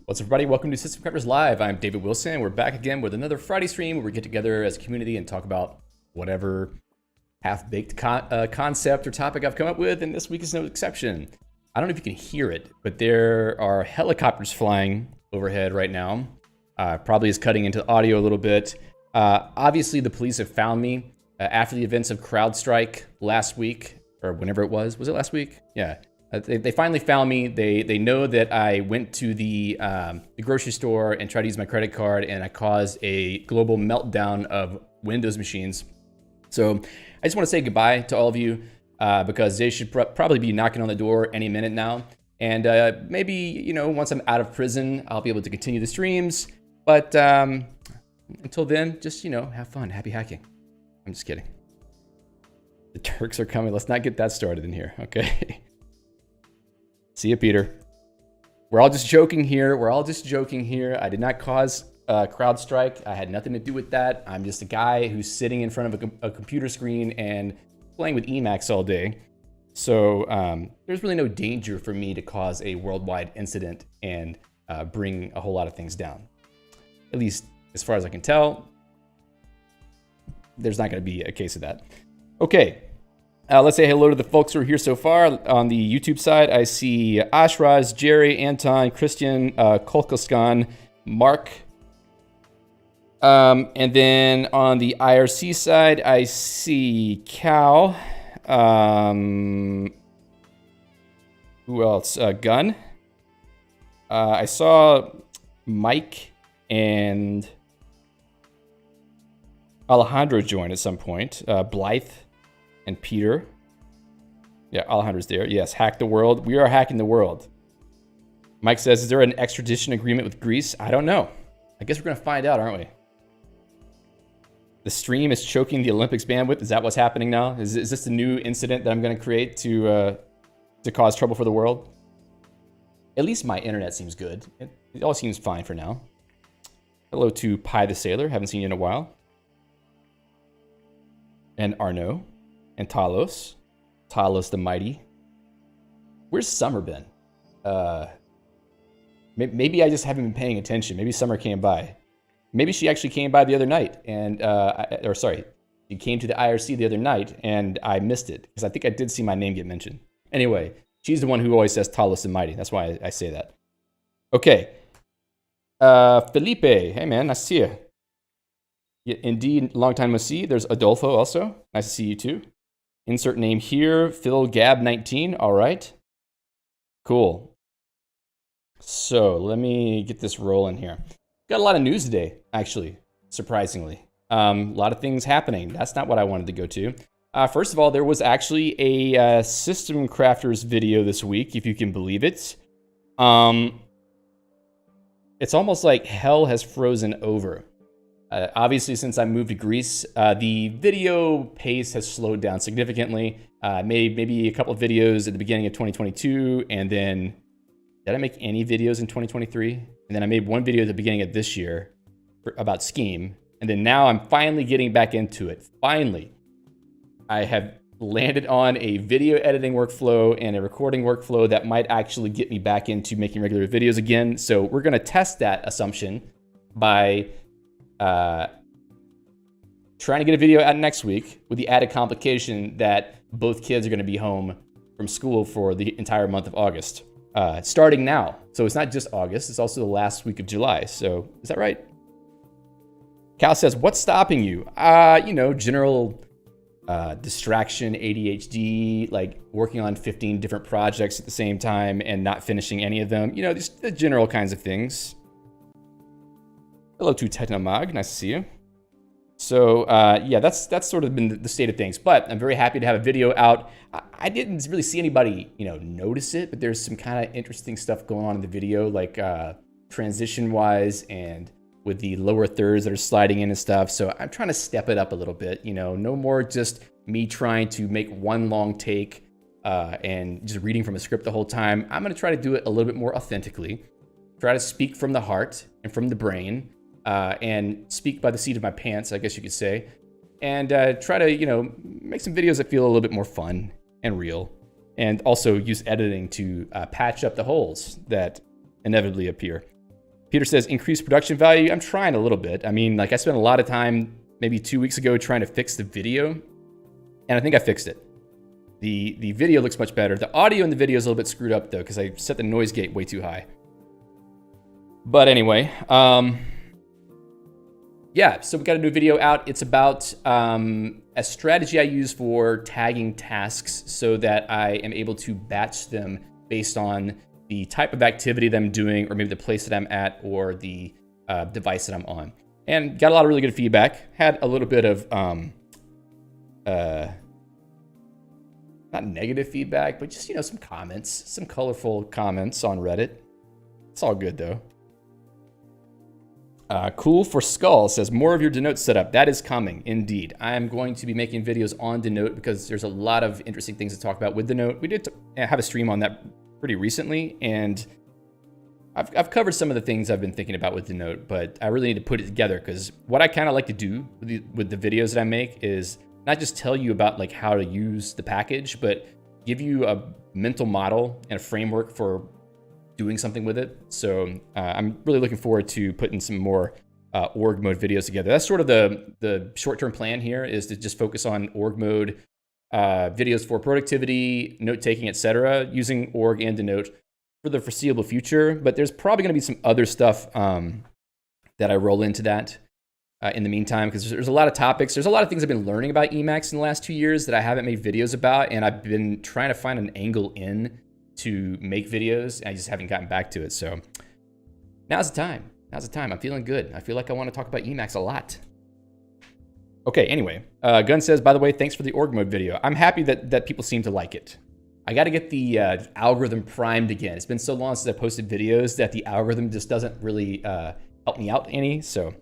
What's up, everybody? Welcome to System Crafters Live. I'm David Wilson. We're back again with another Friday stream where we get together as a community and talk about whatever half-baked concept or topic I've come up with, and this week is no exception. I don't know if you can hear it, but there are helicopters flying overhead right now. Probably is cutting into the audio a little bit. Obviously, the police have found me after the events of CrowdStrike last week, or whenever it was. Was it last week? Yeah. They finally found me. They know that I went to the grocery store and tried to use my credit card, and I caused a global meltdown of Windows machines. So I just want to say goodbye to all of you because they should probably be knocking on the door any minute now. And maybe, you know, once I'm out of prison, I'll be able to continue the streams. But until then, just, you know, have fun. Happy hacking. I'm just kidding. The Turks are coming. Let's not get that started in here, okay? See you, Peter. We're all just joking here. I did not cause CrowdStrike. I had nothing to do with that. I'm just a guy who's sitting in front of a computer screen and playing with Emacs all day. So there's really no danger for me to cause a worldwide incident and bring a whole lot of things down. At least as far as I can tell, there's not going to be a case of that. Okay. Let's say hello to the folks who are here so far. On the YouTube side, I see Ashraz, Jerry, Anton, Christian, Kolkoskan, Mark. And then on the IRC side, I see Cal. Who else? Gun. I saw Mike and Alejandro join at some point. Blythe. And Peter. Yeah, Alejandro's there. Yes, hack the world. We are hacking the world. Mike says, is there an extradition agreement with Greece? I don't know. I guess we're going to find out, aren't we? The stream is choking the Olympics bandwidth. Is that what's happening now? Is this the new incident that I'm going to create to cause trouble for the world? At least my internet seems good. It all seems fine for now. Hello to Pi the Sailor. Haven't seen you in a while. And Arnaud. And Talos the Mighty. Where's Summer been? Maybe I just haven't been paying attention. Maybe Summer came by. Maybe she actually came by the other night, and she came to the IRC the other night, and I missed it because I think I did see my name get mentioned. Anyway, she's the one who always says Talos the Mighty. That's why I say that. Okay. Felipe, hey man, nice to see you. Yeah, indeed, long time no see. There's Adolfo also. Nice to see you too. Insert name here, Phil Gab 19. All right. Cool. So let me get this rolling here. Got a lot of news today, actually, surprisingly. A lot of things happening. That's not what I wanted to go to. First of all, there was actually a System Crafters video this week, if you can believe it. It's almost like hell has frozen over. Obviously, since I moved to Greece, the video pace has slowed down significantly. Made maybe a couple of videos at the beginning of 2022, and then did I make any videos in 2023? And then I made one video at the beginning of this year about Scheme, and then now I'm finally getting back into it. Finally, I have landed on a video editing workflow and a recording workflow that might actually get me back into making regular videos again. So we're going to test that assumption by trying to get a video out next week with the added complication that both kids are going to be home from school for the entire month of August, starting now. So it's not just August, it's also the last week of July. So is that right? Cal says, what's stopping you? You know, general distraction, ADHD, like working on 15 different projects at the same time and not finishing any of them. You know, just the general kinds of things. Hello to Technomag, nice to see you. So yeah, that's sort of been the state of things, but I'm very happy to have a video out. I didn't really see anybody, notice it, but there's some kind of interesting stuff going on in the video, like transition wise and with the lower thirds that are sliding in and stuff. So I'm trying to step it up a little bit, no more just me trying to make one long take and just reading from a script the whole time. I'm gonna try to do it a little bit more authentically, try to speak from the heart and from the brain. And speak by the seat of my pants, I guess you could say, and try to, make some videos that feel a little bit more fun and real, and also use editing to patch up the holes that inevitably appear. Peter says, increase production value. I'm trying a little bit. I mean, I spent a lot of time, maybe 2 weeks ago, trying to fix the video, and I think I fixed it. The video looks much better. The audio in the video is a little bit screwed up, though, because I set the noise gate way too high. But anyway, yeah, so we got a new video out. It's about a strategy I use for tagging tasks so that I am able to batch them based on the type of activity that I'm doing, or maybe the place that I'm at, or the device that I'm on. And got a lot of really good feedback. Had a little bit of, not negative feedback, but just, some comments, some colorful comments on Reddit. It's all good though. Cool for Skull says, more of your Denote setup. That is coming, indeed. I am going to be making videos on Denote because there's a lot of interesting things to talk about with Denote. We did have a stream on that pretty recently, and I've covered some of the things I've been thinking about with Denote, but I really need to put it together, because what I kind of like to do with the videos that I make is not just tell you about how to use the package, but give you a mental model and a framework for doing something with it. So I'm really looking forward to putting some more org mode videos together. That's sort of the short-term plan here, is to just focus on org mode videos for productivity, note-taking, etc., using org and Denote for the foreseeable future. But there's probably going to be some other stuff that I roll into that in the meantime, because there's a lot of topics. There's a lot of things I've been learning about Emacs in the last 2 years that I haven't made videos about, and I've been trying to find an angle in to make videos, and I just haven't gotten back to it. So now's the time. Now's the time. I'm feeling good. I feel like I want to talk about Emacs a lot. Okay, anyway, Gunn says, by the way, thanks for the org mode video. I'm happy that people seem to like it. I got to get the algorithm primed again. It's been so long since I posted videos that the algorithm just doesn't really help me out any. So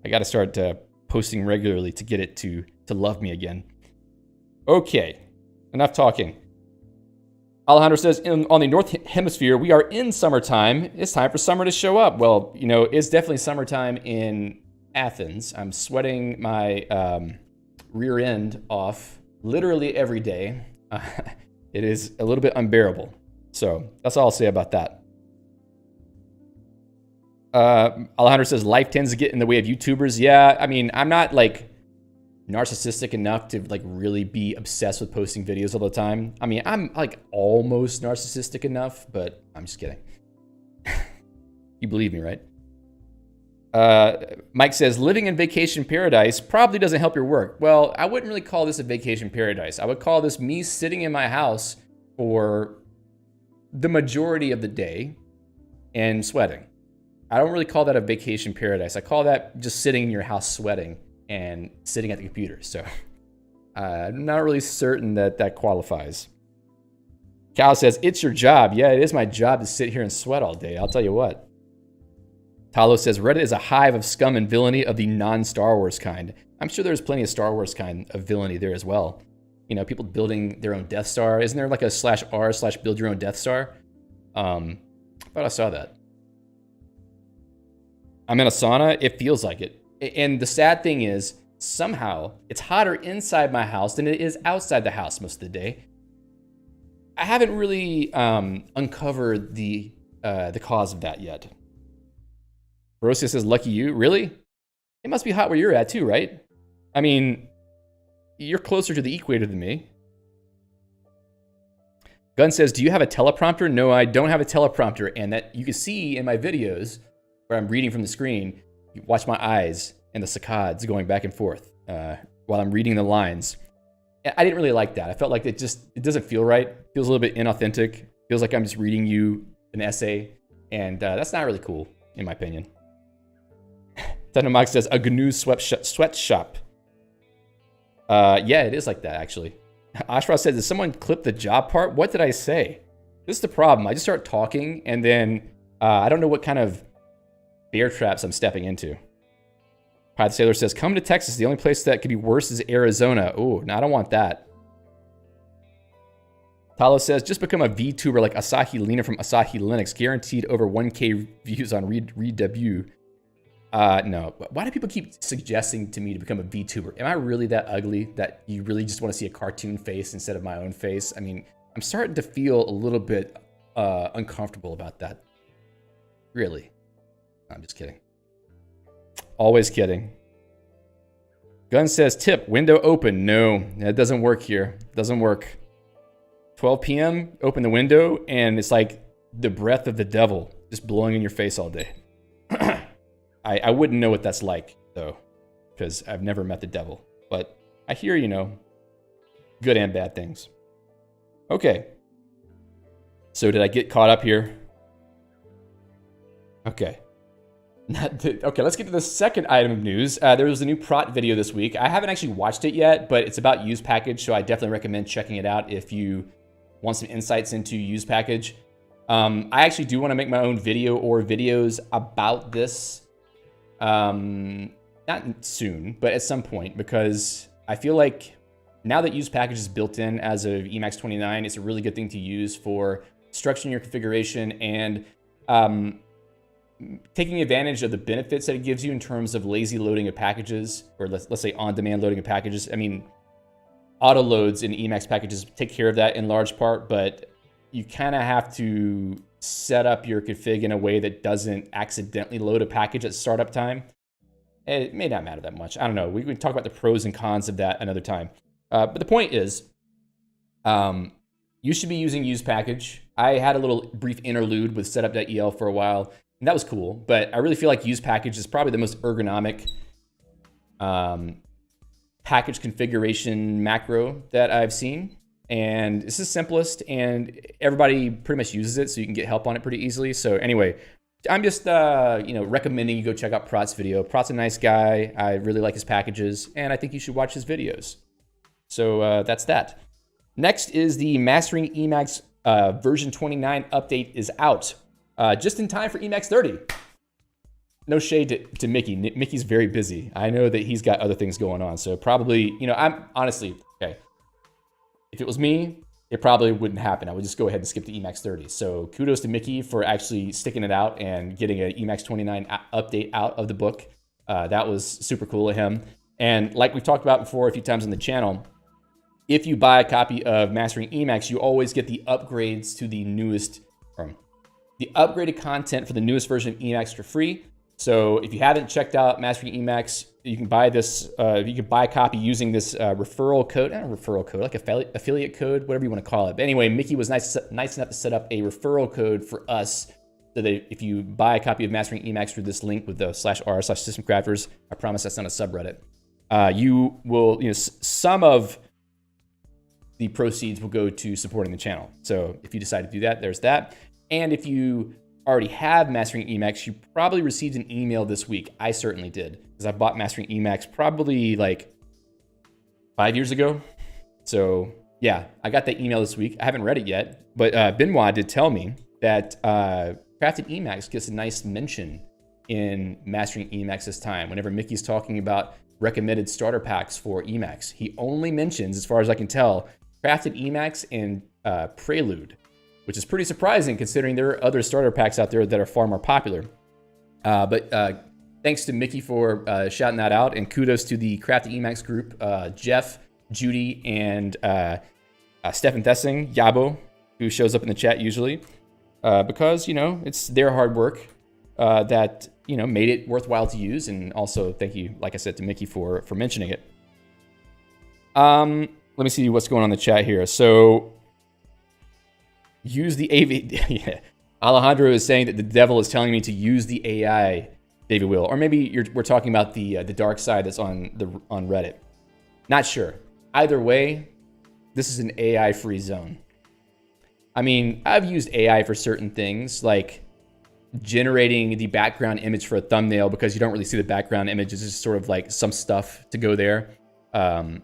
I got to start posting regularly to get it to love me again. Okay, enough talking. Alejandro says, on the North Hemisphere, we are in summertime. It's time for summer to show up. Well, it's definitely summertime in Athens. I'm sweating my rear end off literally every day. It is a little bit unbearable. So that's all I'll say about that. Alejandro says, life tends to get in the way of YouTubers. Yeah, I mean, I'm not narcissistic enough to really be obsessed with posting videos all the time. I mean, I'm almost narcissistic enough, but I'm just kidding. You believe me, right? Mike says, living in vacation paradise probably doesn't help your work. Well, I wouldn't really call this a vacation paradise. I would call this me sitting in my house for the majority of the day and sweating. I don't really call that a vacation paradise. I call that just sitting in your house sweating and sitting at the computer. So I'm not really certain that qualifies. Cal says, it's your job. Yeah, it is my job to sit here and sweat all day. I'll tell you what. Talo says, Reddit is a hive of scum and villainy of the non-Star Wars kind. I'm sure there's plenty of Star Wars kind of villainy there as well. People building their own Death Star. Isn't there a /r/build your own Death Star? I thought I saw that. I'm in a sauna. It feels like it. And the sad thing is, somehow, it's hotter inside my house than it is outside the house most of the day. I haven't really uncovered the cause of that yet. Borussia says, lucky you. Really? It must be hot where you're at too, right? I mean, you're closer to the equator than me. Gunn says, do you have a teleprompter? No, I don't have a teleprompter. And that you can see in my videos where I'm reading from the screen, you watch my eyes and the saccades going back and forth while I'm reading the lines. I didn't really like that. I felt like it doesn't feel right. It feels a little bit inauthentic. It feels like I'm just reading you an essay. And that's not really cool, in my opinion. Technomox says a GNU sweatshop. Yeah, it is like that, actually. Ashra says, did someone clip the job part? What did I say? This is the problem. I just start talking, and then I don't know what kind of bear traps I'm stepping into. Pirate Sailor says, come to Texas. The only place that could be worse is Arizona. Ooh, no, I don't want that. Talo says, just become a VTuber like Asahi Lena from Asahi Linux. Guaranteed over 1K views on Read Debut. No. Why do people keep suggesting to me to become a VTuber? Am I really that ugly that you really just want to see a cartoon face instead of my own face? I mean, I'm starting to feel a little bit uncomfortable about that. Really. I'm just kidding. Always kidding. Gun says, tip, window open. No, that doesn't work here. Doesn't work. 12 p.m., open the window, and it's like the breath of the devil just blowing in your face all day. I wouldn't know what that's like, though, because I've never met the devil. But I hear, good and bad things. Okay. So did I get caught up here? Okay. Okay, let's get to the second item of news. There was a new prot video this week. I haven't actually watched it yet, but it's about use package, so I definitely recommend checking it out if you want some insights into use package. I actually do want to make my own video or videos about this. Not soon, but at some point, because I feel like now that use package is built in as of Emacs 29, it's a really good thing to use for structuring your configuration and taking advantage of the benefits that it gives you in terms of lazy loading of packages, or let's say on-demand loading of packages. I mean, auto loads in Emacs packages take care of that in large part, but you kind of have to set up your config in a way that doesn't accidentally load a package at startup time. It may not matter that much. I don't know. We can talk about the pros and cons of that another time. But the point is, you should be using use package. I had a little brief interlude with setup.el for a while, and that was cool. But I really feel like use package is probably the most ergonomic package configuration macro that I've seen. And it's the simplest, and everybody pretty much uses it, so you can get help on it pretty easily. So anyway, I'm just recommending you go check out Prot's video. Prot's a nice guy. I really like his packages, and I think you should watch his videos. So that's that. Next is the Mastering Emacs version 29 update is out, just in time for Emacs 30. No shade to Mickey. Mickey's very busy. I know that he's got other things going on, so probably, I'm honestly, okay. If it was me, it probably wouldn't happen. I would just go ahead and skip to Emacs 30. So kudos to Mickey for actually sticking it out and getting an Emacs 29 update out of the book. That was super cool of him. And like we've talked about before a few times on the channel, if you buy a copy of Mastering Emacs, you always get the upgrades to the newest, the upgraded content for the newest version of Emacs for free. So if you haven't checked out Mastering Emacs, you can buy this. You can buy a copy using this referral code, like affiliate code, whatever you want to call it. But anyway, Mickey was nice enough to set up a referral code for us, so that if you buy a copy of Mastering Emacs through this link with the /r/systemcrafters, I promise that's not a subreddit. You will, some of the proceeds will go to supporting the channel. So if you decide to do that, there's that. And if you already have Mastering Emacs, you probably received an email this week. I certainly did, because I bought Mastering Emacs probably like 5 years ago. So yeah, I got that email this week. I haven't read it yet, but Benoit did tell me that Crafted Emacs gets a nice mention in Mastering Emacs this time. Whenever Mickey's talking about recommended starter packs for Emacs, he only mentions, as far as I can tell, Crafted Emacs and Prelude, which is pretty surprising considering there are other starter packs out there that are far more popular. But thanks to Mickey for shouting that out, and kudos to the Crafted Emacs group, Jeff, Judy, and Stefan Thessing, Yabo, who shows up in the chat usually, because, it's their hard work that, made it worthwhile to use. And also thank you, like I said, to Mickey for mentioning it. Let me see what's going on in the chat here. So use the AV. Yeah. Alejandro is saying that the devil is telling me to use the AI, David Will. Or maybe we're talking about the dark side that's on Reddit. Not sure. Either way, this is an AI-free zone. I mean, I've used AI for certain things, like generating the background image for a thumbnail because you don't really see the background image. It's just sort of like some stuff to go there. And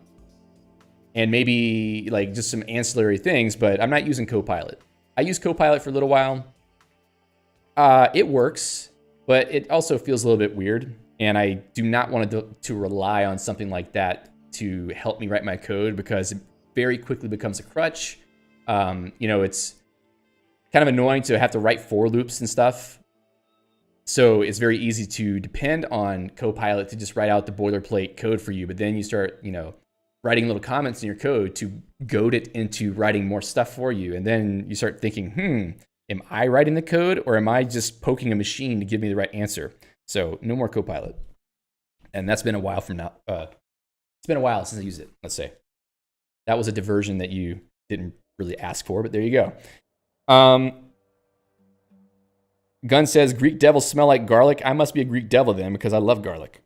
maybe like just some ancillary things, but I'm not using Copilot. I used Copilot for a little while. It works, but it also feels a little bit weird. And I do not want to rely on something like that to help me write my code because it very quickly becomes a crutch. It's kind of annoying to have to write for loops and stuff. So it's very easy to depend on Copilot to just write out the boilerplate code for you. But then you start, writing little comments in your code to goad it into writing more stuff for you. And then you start thinking, am I writing the code or am I just poking a machine to give me the right answer? So no more Copilot. And that's been a while from now. It's been a while since I used it, let's say. That was a diversion that you didn't really ask for, but there you go. Gunn says, Greek devils smell like garlic. I must be a Greek devil then because I love garlic.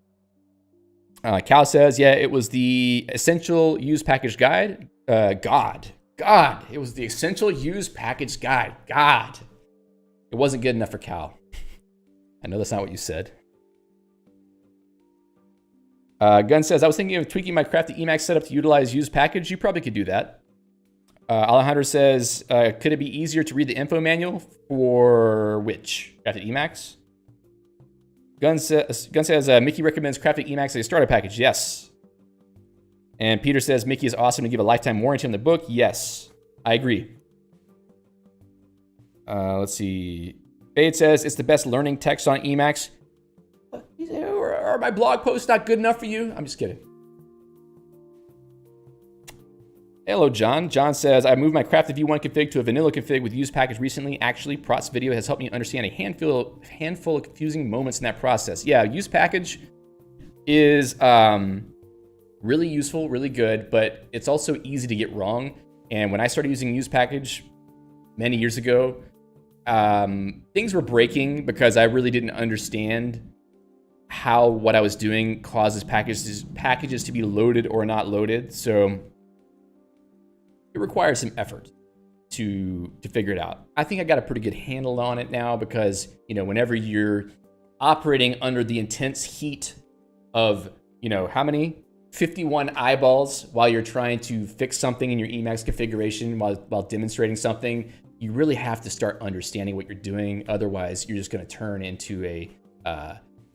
Cal says, yeah, it was the essential use package guide. God, it was the essential use package guide. God, it wasn't good enough for Cal. I know that's not what you said. Gunn says, I was thinking of tweaking my crafty Emacs setup to utilize use package. You probably could do that. Alejandro says, could it be easier to read the info manual for which? Crafted Emacs? Gunn says Mickey recommends Crafted Emacs as a starter package. Yes. And Peter says, Mickey is awesome to give a lifetime warranty on the book. Yes, I agree. Let's see. Fade says, it's the best learning text on Emacs. Are my blog posts not good enough for you? I'm just kidding. Hello, John. John says, I moved my Crafted V1 config to a vanilla config with use package recently. Actually, Prot's video has helped me understand a handful of confusing moments in that process. Yeah, use package is really useful, really good, but it's also easy to get wrong. And when I started using use package many years ago, things were breaking because I really didn't understand how what I was doing causes packages to be loaded or not loaded. So it requires some effort to figure it out. I think I got a pretty good handle on it now because, whenever you're operating under the intense heat of, how many? 51 eyeballs while you're trying to fix something in your Emacs configuration while demonstrating something, you really have to start understanding what you're doing. Otherwise, you're just going to turn into a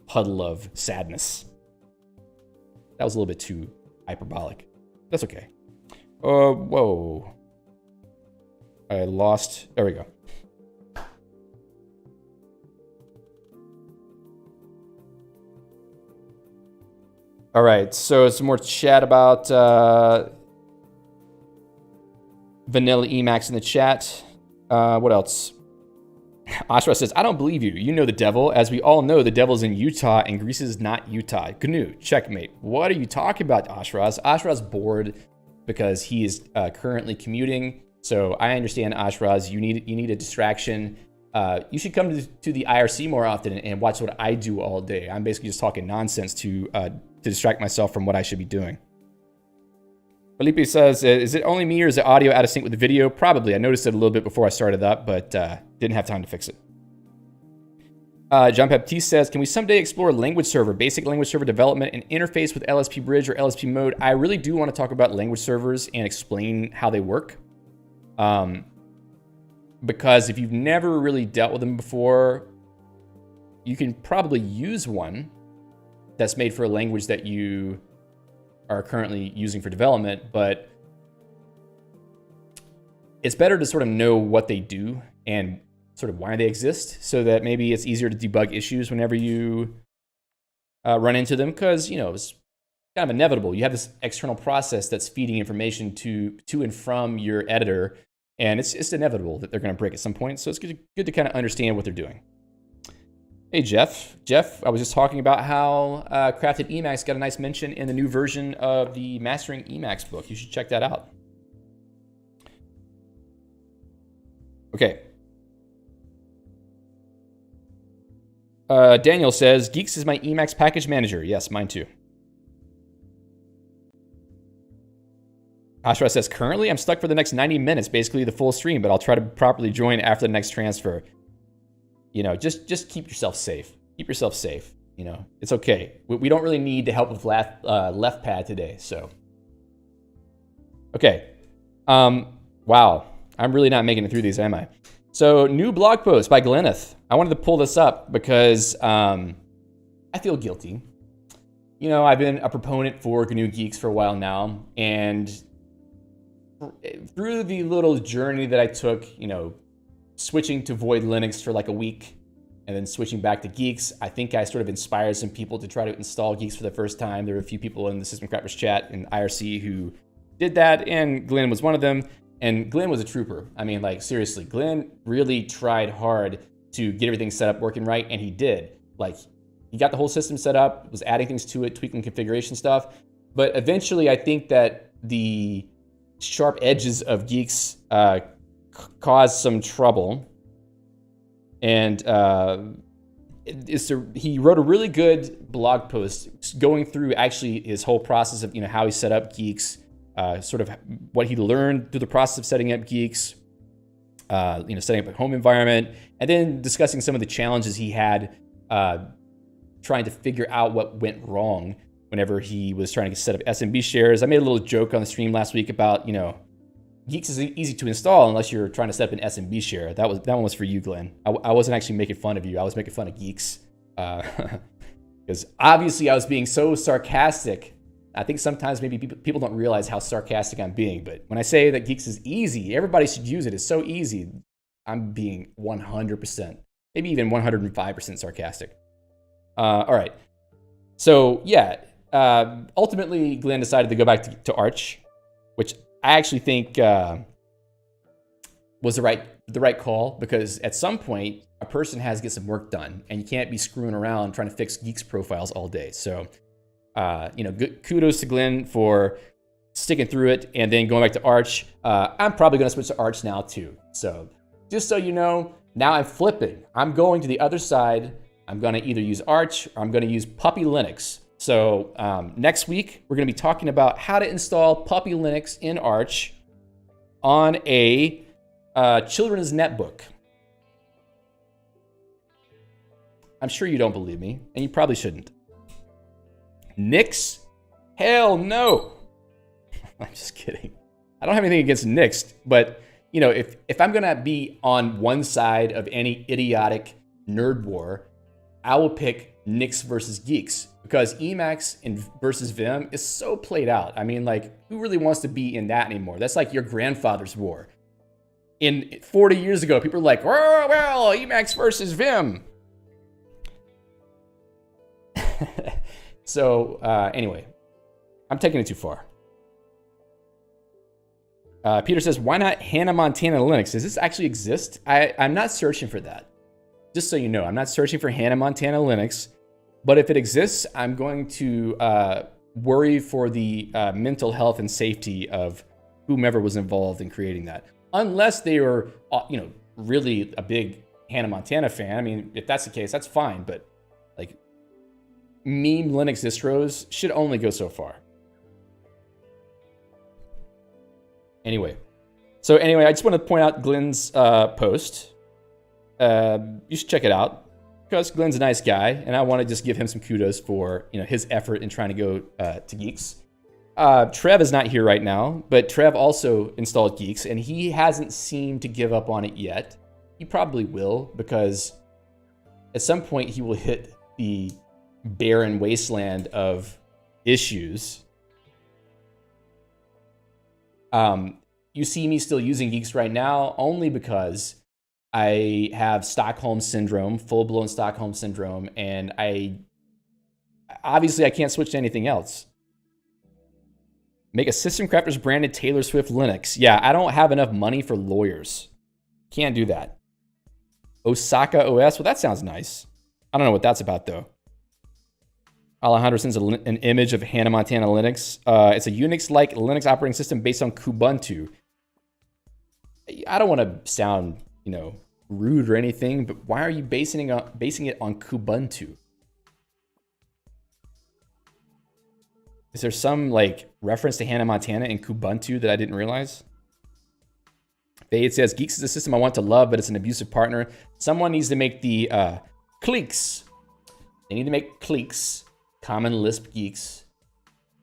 puddle of sadness. That was a little bit too hyperbolic. That's okay. Whoa. I lost. There we go. All right. So some more chat about vanilla Emacs in the chat. What else? Ashra says, I don't believe you. You know the devil. As we all know, the devil's in Utah and Greece is not Utah. GNU, checkmate. What are you talking about, Ashraz? Ashraz bored because he is currently commuting. So I understand, Ashraz, you need a distraction. You should come to the IRC more often and watch what I do all day. I'm basically just talking nonsense to distract myself from what I should be doing. Felipe says, is it only me or is the audio out of sync with the video? Probably. I noticed it a little bit before I started up, but didn't have time to fix it. John Baptiste says, can we someday explore language server, basic language server development, and interface with LSP Bridge or LSP Mode? I really do want to talk about language servers and explain how they work. Because if you've never really dealt with them before, you can probably use one that's made for a language that you are currently using for development, but it's better to sort of know what they do and sort of why they exist so that maybe it's easier to debug issues whenever you run into them, because, it's kind of inevitable. You have this external process that's feeding information to and from your editor, and it's inevitable that they're going to break at some point, so it's good to kind of understand what they're doing. Hey, Jeff, I was just talking about how Crafted Emacs got a nice mention in the new version of the Mastering Emacs book. You should check that out. Okay. Daniel says, Geeks is my Emacs package manager. Yes, mine too. Ashra says, currently I'm stuck for the next 90 minutes, basically the full stream, but I'll try to properly join after the next transfer. just keep yourself safe. Keep yourself safe. It's okay. We don't really need the help with left pad today. So, okay. Wow. I'm really not making it through these, am I? So, new blog post by Glenneth. I wanted to pull this up because I feel guilty. I've been a proponent for GNU Geeks for a while now, and through the little journey that I took, switching to Void Linux for like a week, and then switching back to Geeks, I think I sort of inspired some people to try to install Geeks for the first time. There were a few people in the System Crafters chat and IRC who did that, and Glenn was one of them. And Glenn was a trooper. I mean, like, seriously, Glenn really tried hard to get everything set up working right, and he did. Like, he got the whole system set up, was adding things to it, tweaking configuration stuff. But eventually, I think that the sharp edges of Geeks caused some trouble. And he wrote a really good blog post going through actually his whole process of how he set up Geeks, sort of what he learned through the process of setting up Geeks, setting up a home environment, and then discussing some of the challenges he had trying to figure out what went wrong whenever he was trying to set up SMB shares. I made a little joke on the stream last week about, Geeks is easy to install unless you're trying to set up an SMB share. That one was for you, Glenn. I wasn't actually making fun of you. I was making fun of Geeks. Because obviously I was being so sarcastic. I think sometimes maybe people don't realize how sarcastic I'm being. But when I say that Geeks is easy, everybody should use it. It's so easy. I'm being 100%, maybe even 105% sarcastic. All right. So yeah, ultimately Glenn decided to go back to Arch, which I actually think was the right call, because at some point a person has to get some work done, and you can't be screwing around trying to fix Geeks profiles all day. So, kudos to Glenn for sticking through it and then going back to Arch. I'm probably going to switch to Arch now too. So just so you know, now I'm flipping. I'm going to the other side. I'm going to either use Arch or I'm going to use Puppy Linux. So next week, we're going to be talking about how to install Puppy Linux in Arch on a children's netbook. I'm sure you don't believe me, and you probably shouldn't. Nix? Hell no. I'm just kidding. I don't have anything against Nix, but if I'm going to be on one side of any idiotic nerd war, I will pick Nix versus Geeks, because Emacs versus Vim is so played out. I mean, like, who really wants to be in that anymore? That's like your grandfather's war. 40 years ago, people were like, oh, well, Emacs versus Vim. So anyway, I'm taking it too far. Peter says, why not Hannah Montana Linux? Does this actually exist? I'm not searching for that. Just so you know, I'm not searching for Hannah Montana Linux, but if it exists, I'm going to worry for the mental health and safety of whomever was involved in creating that. Unless they were, really a big Hannah Montana fan. I mean, if that's the case, that's fine. But like, meme Linux distros should only go so far. Anyway, I just want to point out Glenn's post. You should check it out, because Glenn's a nice guy, and I want to just give him some kudos for his effort in trying to go to Geeks. Trev is not here right now, but Trev also installed Geeks, and he hasn't seemed to give up on it yet. He probably will, because at some point he will hit the barren wasteland of issues. You see me still using Geeks right now only because I have Stockholm Syndrome, full-blown Stockholm Syndrome, and I can't switch to anything else. Make a System Crafters branded Taylor Swift Linux. Yeah, I don't have enough money for lawyers. Can't do that. Osaka OS, well, that sounds nice. I don't know what that's about, though. Alejandro sends an image of Hannah Montana Linux. It's a Unix-like Linux operating system based on Kubuntu. I don't want to sound, rude or anything, but why are you basing it on Kubuntu? Is there some reference to Hannah Montana in Kubuntu that I didn't realize? Fade says, Geeks is a system I want to love, but it's an abusive partner. Someone needs to make the cliques. They need to make cliques, common Lisp geeks.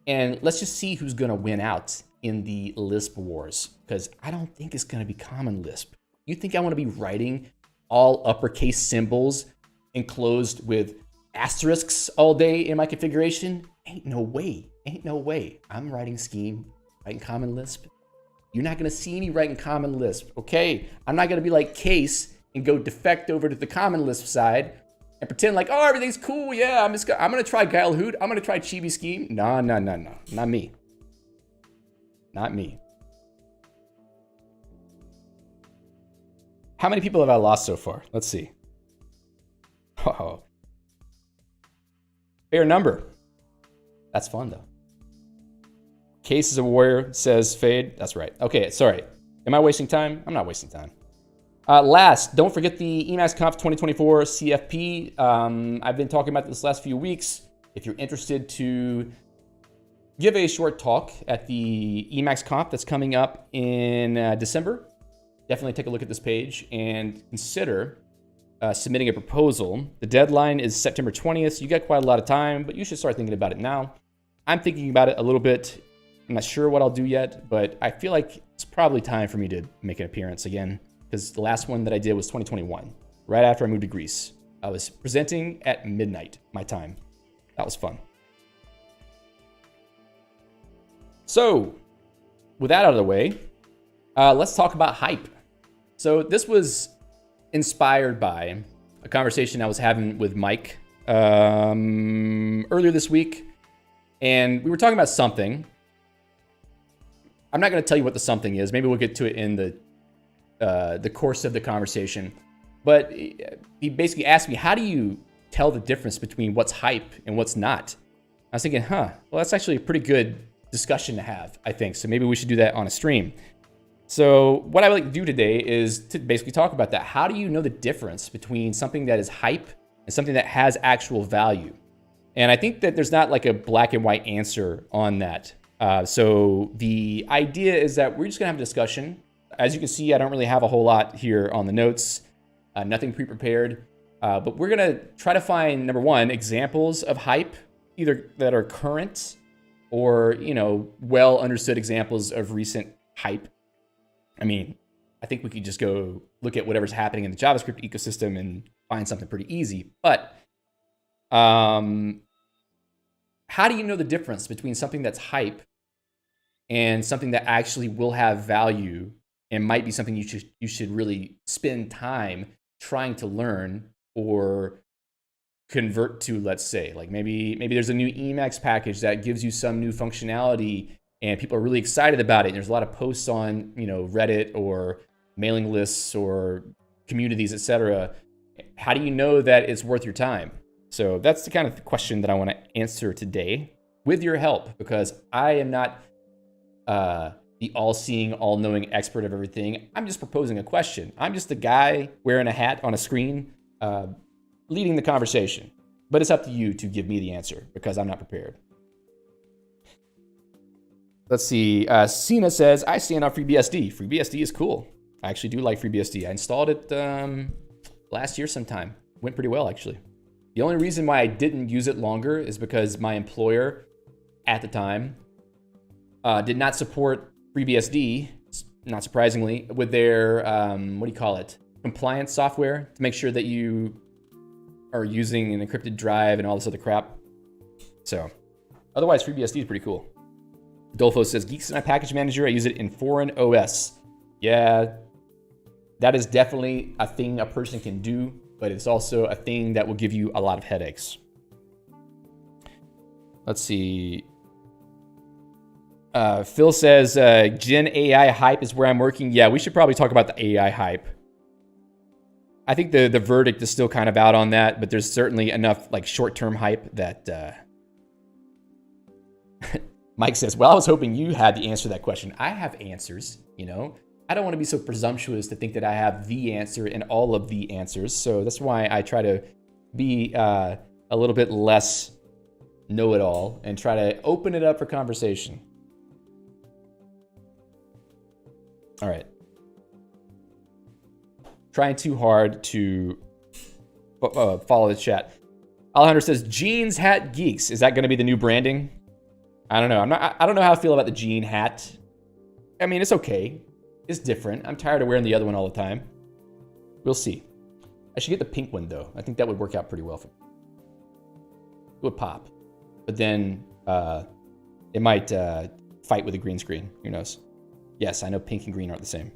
And let's just see who's going to win out in the Lisp wars, because I don't think it's going to be common Lisp. You think I want to be writing all uppercase symbols enclosed with asterisks all day in my configuration? Ain't no way. Ain't no way. I'm writing Scheme, writing common Lisp. You're not going to see me writing common Lisp, okay? I'm not going to be like Case and go defect over to the common Lisp side and pretend like, oh, everything's cool. Yeah, I'm going to try Guile Hoot. I'm going to try Chibi Scheme. No. Not me. Not me. How many people have I lost so far? Let's see. Oh. Fair number. That's fun, though. Case is a warrior, says Fade. That's right. Okay, sorry. Am I wasting time? I'm not wasting time. Last, don't forget the Emacs Conf 2024 CFP. I've been talking about this last few weeks. If you're interested to give a short talk at the Emacs Conf that's coming up in December, definitely take a look at this page and consider submitting a proposal. The deadline is September 20th, so you got quite a lot of time, but you should start thinking about it now. I'm thinking about it a little bit. I'm not sure what I'll do yet, but I feel like it's probably time for me to make an appearance again, because the last one that I did was 2021, right after I moved to Greece. I was presenting at midnight, my time. That was fun. So, with that out of the way, let's talk about hype. So this was inspired by a conversation I was having with Mike earlier this week, and we were talking about something. I'm not going to tell you what the something is. Maybe we'll get to it in the course of the conversation. But he basically asked me, how do you tell the difference between what's hype and what's not? I was thinking, well, that's actually a pretty good discussion to have, I think. So maybe we should do that on a stream. So what I would like to do today is to basically talk about that. How do you know the difference between something that is hype and something that has actual value? And I think that there's not like a black and white answer on that. So the idea is that we're just gonna have a discussion. As you can see, I don't really have a whole lot here on the notes, nothing pre-prepared, but we're gonna try to find, number one, examples of hype, either that are current or, well understood examples of recent hype. I mean, I think we could just go look at whatever's happening in the JavaScript ecosystem and find something pretty easy. But how do you know the difference between something that's hype and something that actually will have value and might be something you should really spend time trying to learn or convert to, let's say? Like maybe there's a new Emacs package that gives you some new functionality and people are really excited about it. And there's a lot of posts on, Reddit or mailing lists or communities, etc. How do you know that it's worth your time? So that's the kind of question that I want to answer today with your help, because I am not the all-seeing, all-knowing expert of everything. I'm just proposing a question. I'm just the guy wearing a hat on a screen, leading the conversation. But it's up to you to give me the answer, because I'm not prepared. Let's see. Sina says, I stand on FreeBSD. FreeBSD is cool. I actually do like FreeBSD. I installed it last year sometime. Went pretty well, actually. The only reason why I didn't use it longer is because my employer at the time did not support FreeBSD, not surprisingly, with their, compliance software to make sure that you are using an encrypted drive and all this other crap. So otherwise, FreeBSD is pretty cool. Dolfo says, Geeks is my package manager. I use it in foreign OS. Yeah, that is definitely a thing a person can do, but it's also a thing that will give you a lot of headaches. Let's see. Phil says, Gen AI hype is where I'm working. Yeah, we should probably talk about the AI hype. I think the verdict is still kind of out on that, but there's certainly enough like short-term hype that Mike says, well, I was hoping you had the answer to that question. I have answers, I don't want to be so presumptuous to think that I have the answer and all of the answers. So that's why I try to be a little bit less know-it-all and try to open it up for conversation. All right. trying too hard to follow the chat. Alejandro says, jeans, hat, geeks. Is that going to be the new branding? I don't know. I don't know how I feel about the jean hat. I mean, it's okay. It's different. I'm tired of wearing the other one all the time. We'll see. I should get the pink one, though. I think that would work out pretty well for me. It would pop. But then it might fight with a green screen. Who knows? Yes, I know pink and green aren't the same.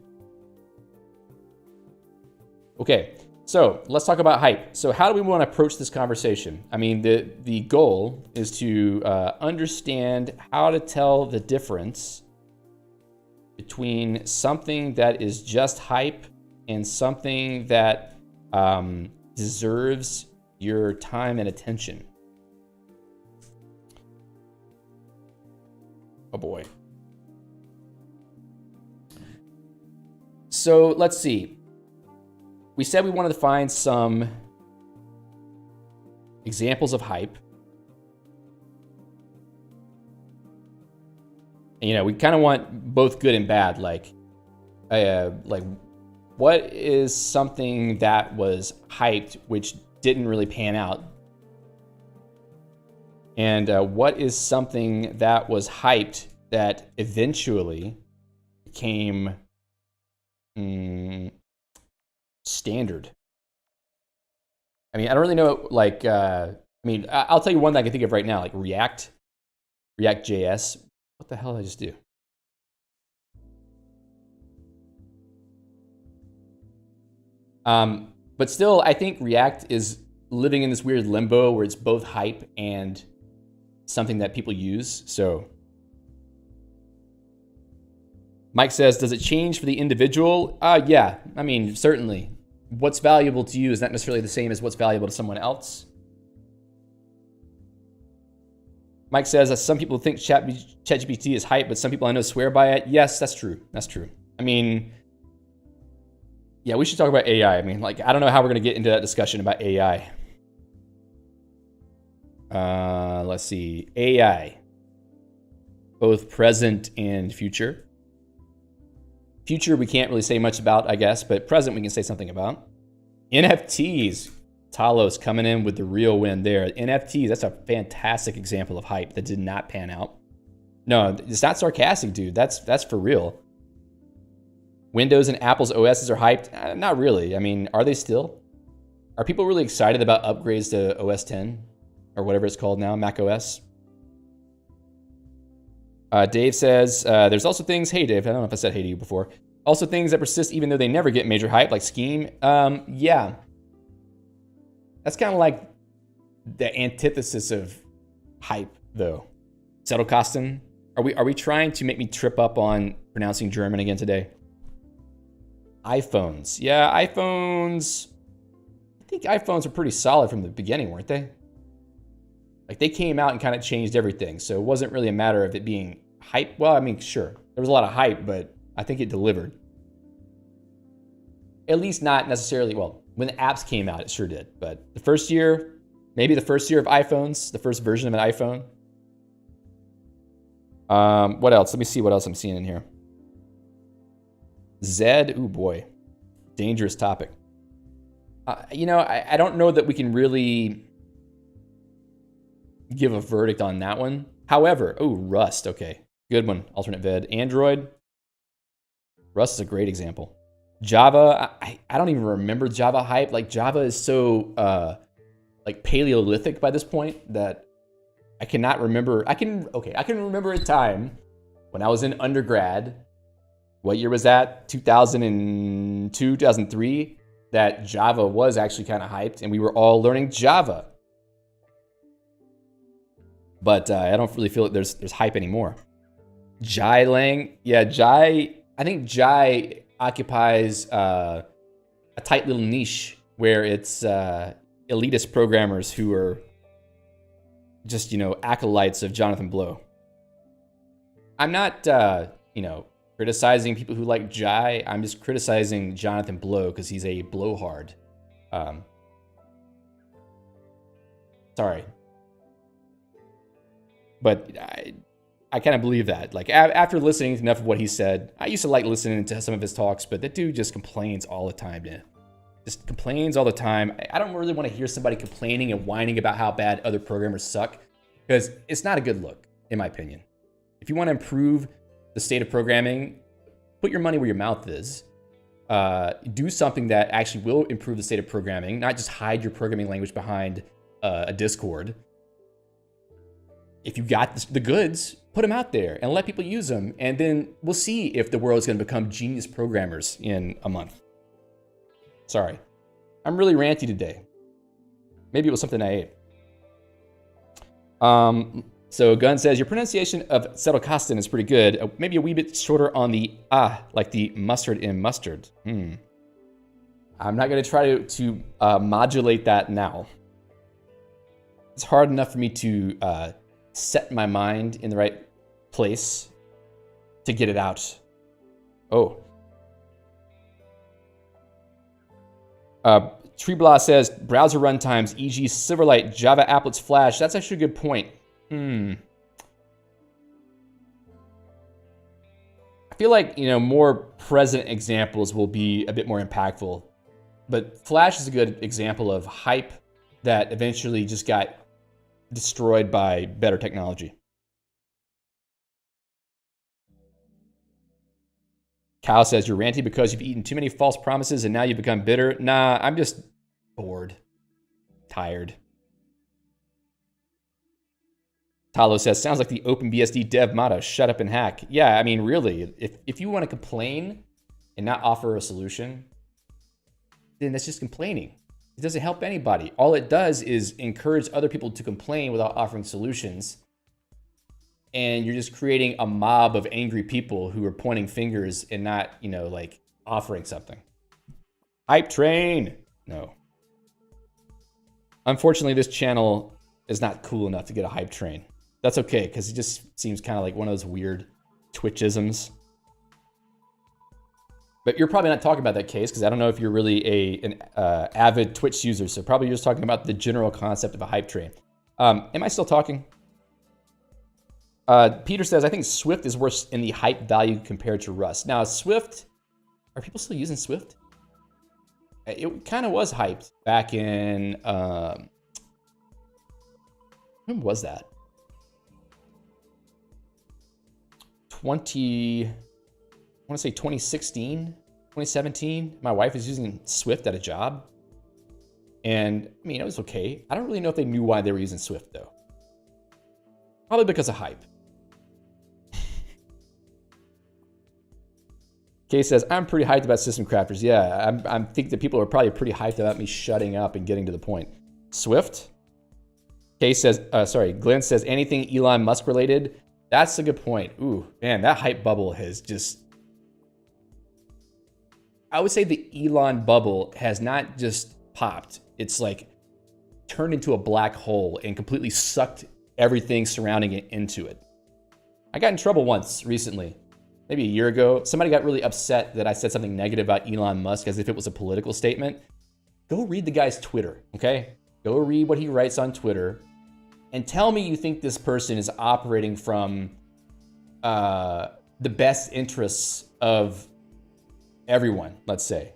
Okay, so let's talk about hype. So how do we want to approach this conversation? I mean, the goal is to understand how to tell the difference between something that is just hype and something that deserves your time and attention. Oh boy. So let's see. We said we wanted to find some examples of hype. You know, we kind of want both good and bad. Like what is something that was hyped which didn't really pan out? And what is something that was hyped that eventually became standard? I mean, I don't really know, like, I mean, I'll tell you one that I can think of right now, like React.js. What the hell did I just do? But still, I think React is living in this weird limbo where it's both hype and something that people use. So Mike says, does it change for the individual? Yeah, I mean, certainly. What's valuable to you is not necessarily the same as what's valuable to someone else. Mike says that some people think ChatGPT is hype, but some people I know swear by it. Yes, that's true. That's true. I mean, yeah, we should talk about AI. I mean, like, I don't know how we're going to get into that discussion about AI. Let's see. AI. Both present and future. Future, we can't really say much about, I guess, but present, we can say something about. NFTs. Talos coming in with the real win there. NFTs, that's a fantastic example of hype that did not pan out. No, it's not sarcastic, dude. That's for real. Windows and Apple's OSs are hyped? Not really. I mean, are they still? Are people really excited about upgrades to OS 10 or whatever it's called now, Mac OS? Dave says, there's also things, hey Dave, I don't know if I said hey to you before. Also things that persist even though they never get major hype, like Scheme. Yeah. That's kind of like the antithesis of hype, though. Zettelkasten, are we trying to make me trip up on pronouncing German again today? iPhones. Yeah, iPhones. I think iPhones were pretty solid from the beginning, weren't they? Like, they came out and kind of changed everything. So it wasn't really a matter of it being hype. Well, I mean, sure. There was a lot of hype, but I think it delivered. At least not necessarily, well, when the apps came out, it sure did. But the first year, maybe the first year of iPhones, the first version of an iPhone. What else? Let me see what else I'm seeing in here. Zed, ooh boy, dangerous topic. You know, I don't know that we can really give a verdict on that one. However, oh, Rust, okay. Good one, alternate vid. Android, Rust is a great example. Java, I don't even remember Java hype. Like, Java is so like Paleolithic by this point that I cannot remember. I can remember a time when I was in undergrad. What year was that? 2002, 2003, that Java was actually kind of hyped and we were all learning Java. But I don't really feel like there's hype anymore. Jai Lang, yeah, Jai, I think Jai occupies a tight little niche where it's elitist programmers who are just, you know, acolytes of Jonathan Blow. I'm not, you know, criticizing people who like Jai. I'm just criticizing Jonathan Blow because he's a blowhard. Sorry. But I kind of believe that. Like, after listening to enough of what he said, I used to like listening to some of his talks, but that dude just complains all the time, man. just complains all the time. I don't really want to hear somebody complaining and whining about how bad other programmers suck, because it's not a good look, in my opinion. If you want to improve the state of programming, put your money where your mouth is. Do something that actually will improve the state of programming, not just hide your programming language behind a Discord. If you got the goods, put them out there and let people use them. And then we'll see if the world is going to become genius programmers in a month. Sorry. I'm really ranty today. Maybe it was something I ate. So Gunn says, your pronunciation of Zettelkasten is pretty good. Maybe a wee bit shorter on the like the mustard in mustard. I'm not going to try to modulate that now. It's hard enough for me to set my mind in the right place to get it out. Oh. Treeblaw says, browser runtimes, e.g. Silverlight, Java Applets, Flash. That's actually a good point. I feel like, more present examples will be a bit more impactful. But Flash is a good example of hype that eventually just got destroyed by better technology. Kyle says, you're ranty because you've eaten too many false promises and now you've become bitter. Nah, I'm just bored. Tired. Talo says, sounds like the OpenBSD dev motto, shut up and hack. Yeah, I mean, really, if you want to complain and not offer a solution, then that's just complaining. It doesn't help anybody. All it does is encourage other people to complain without offering solutions. And you're just creating a mob of angry people who are pointing fingers and not, like offering something. Hype train. No. Unfortunately, this channel is not cool enough to get a hype train. That's okay, because it just seems kind of like one of those weird Twitchisms. But you're probably not talking about that case, because I don't know if you're really an avid Twitch user. So probably you're just talking about the general concept of a hype train. Am I still talking? Peter says, I think Swift is worse in the hype value compared to Rust. Now, Swift, are people still using Swift? It kind of was hyped back in, when was that? I want to say 2016, 2017. My wife is using Swift at a job. And I mean, it was okay. I don't really know if they knew why they were using Swift though. Probably because of hype. Kay says, I'm pretty hyped about System Crafters. Yeah, I think that people are probably pretty hyped about me shutting up and getting to the point. Swift? Kay says, Glenn says, anything Elon Musk related? That's a good point. Ooh, man, that hype bubble has just... I would say the Elon bubble has not just popped. It's like turned into a black hole and completely sucked everything surrounding it into it. I got in trouble once recently, maybe a year ago. Somebody got really upset that I said something negative about Elon Musk as if it was a political statement. Go read the guy's Twitter, okay? Go read what he writes on Twitter and tell me you think this person is operating from the best interests of everyone, let's say.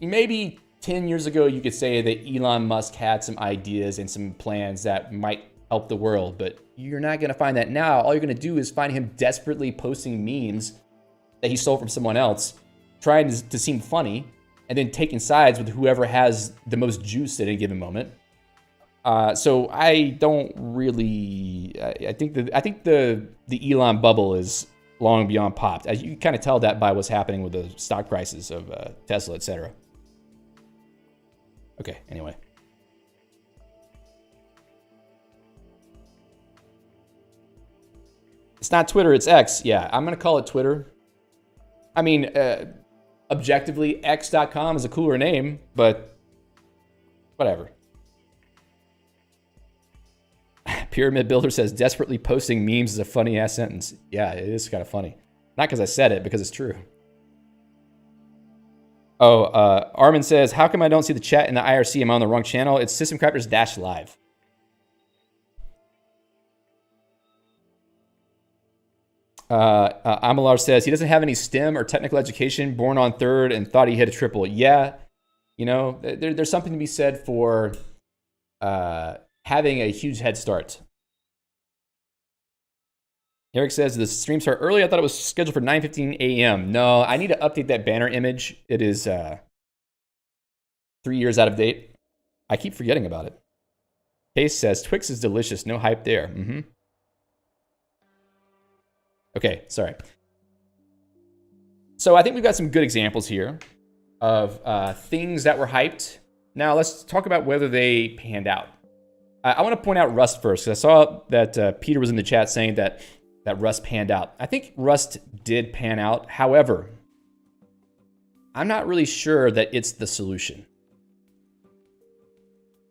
Maybe 10 years ago, you could say that Elon Musk had some ideas and some plans that might help the world, but you're not gonna find that now. All you're gonna do is find him desperately posting memes that he stole from someone else, trying to seem funny, and then taking sides with whoever has the most juice at any given moment. So I don't really, I think the Elon bubble is long beyond popped. As you can kind of tell that by what's happening with the stock prices of Tesla, etc. Okay, anyway. It's not Twitter, it's X. Yeah, I'm going to call it Twitter. I mean, objectively, x.com is a cooler name, but whatever. Pyramid Builder says, desperately posting memes is a funny-ass sentence. Yeah, it is kind of funny. Not because I said it, because it's true. Oh, Armin says, how come I don't see the chat in the IRC? I'm on the wrong channel. It's systemcrafters-live. Amalar says, he doesn't have any STEM or technical education, born on third and thought he hit a triple. Yeah, You know, there's something to be said for having a huge head start. Eric says, the stream start early. I thought it was scheduled for 9:15 a.m. No, I need to update that banner image. It is 3 years out of date. I keep forgetting about it. Case says, Twix is delicious. No hype there. Mm-hmm. Okay, sorry. So I think we've got some good examples here of things that were hyped. Now let's talk about whether they panned out. I want to point out Rust first, because I saw that Peter was in the chat saying that Rust panned out. I think Rust did pan out. However, I'm not really sure that it's the solution.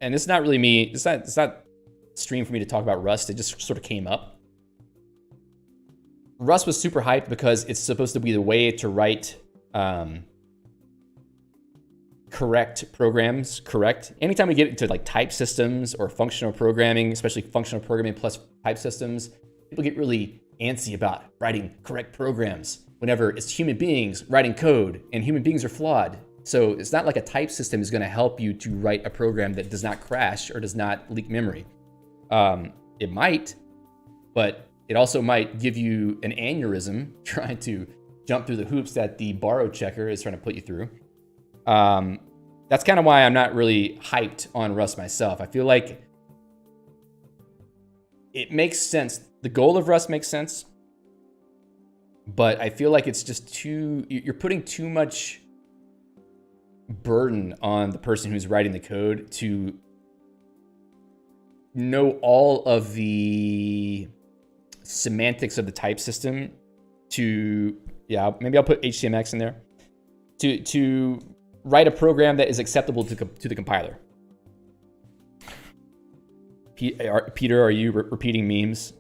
And it's not really me. It's not stream for me to talk about Rust. It just sort of came up. Rust was super hyped because it's supposed to be the way to write correct programs. Correct. Anytime we get into like type systems or functional programming, especially functional programming plus type systems, people get really antsy about writing correct programs whenever it's human beings writing code, and human beings are flawed. So it's not like a type system is going to help you to write a program that does not crash or does not leak memory. It might, but it also might give you an aneurysm trying to jump through the hoops that the borrow checker is trying to put you through. That's kind of why I'm not really hyped on Rust myself. I feel like it makes sense. The goal of Rust makes sense, but I feel like it's just you're putting too much burden on the person who's writing the code to know all of the semantics of the type system maybe I'll put HTMX in there to write a program that is acceptable to the compiler. Peter, are you repeating memes?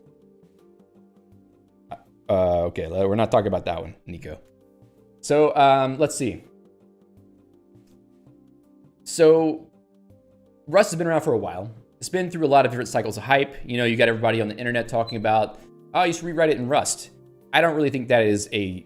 Okay, we're not talking about that one, Nico. So let's see. So Rust has been around for a while. It's been through a lot of different cycles of hype. You know, you got everybody on the internet talking about, oh, you should rewrite it in Rust. I don't really think that is a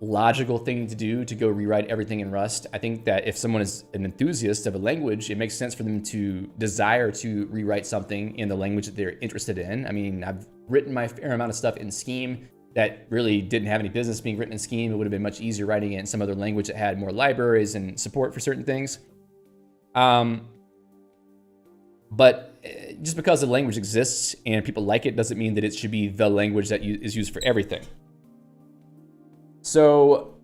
logical thing to do, to go rewrite everything in Rust. I think that if someone is an enthusiast of a language, it makes sense for them to desire to rewrite something in the language that they're interested in. I mean, I've written my fair amount of stuff in Scheme that really didn't have any business being written in Scheme. It would have been much easier writing it in some other language that had more libraries and support for certain things. But just because the language exists and people like it doesn't mean that it should be the language that is used for everything. So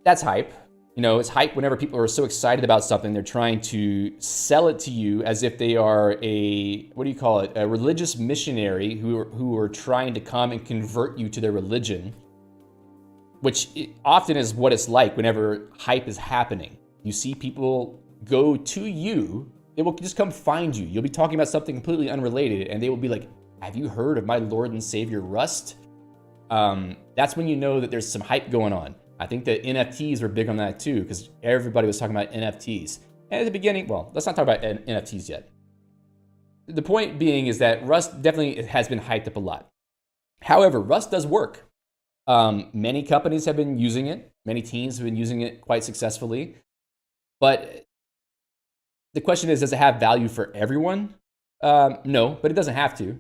that's hype. You know, it's hype whenever people are so excited about something, they're trying to sell it to you as if they are a religious missionary who are trying to come and convert you to their religion, which often is what it's like whenever hype is happening. You see people go to you, they will just come find you. You'll be talking about something completely unrelated, and they will be like, have you heard of my Lord and Savior Rust? That's when you know that there's some hype going on. I think that NFTs were big on that too, because everybody was talking about NFTs. And at the beginning, well, let's not talk about NFTs yet. The point being is that Rust definitely has been hyped up a lot. However, Rust does work. Many companies have been using it. Many teams have been using it quite successfully. But the question is, does it have value for everyone? No, but it doesn't have to.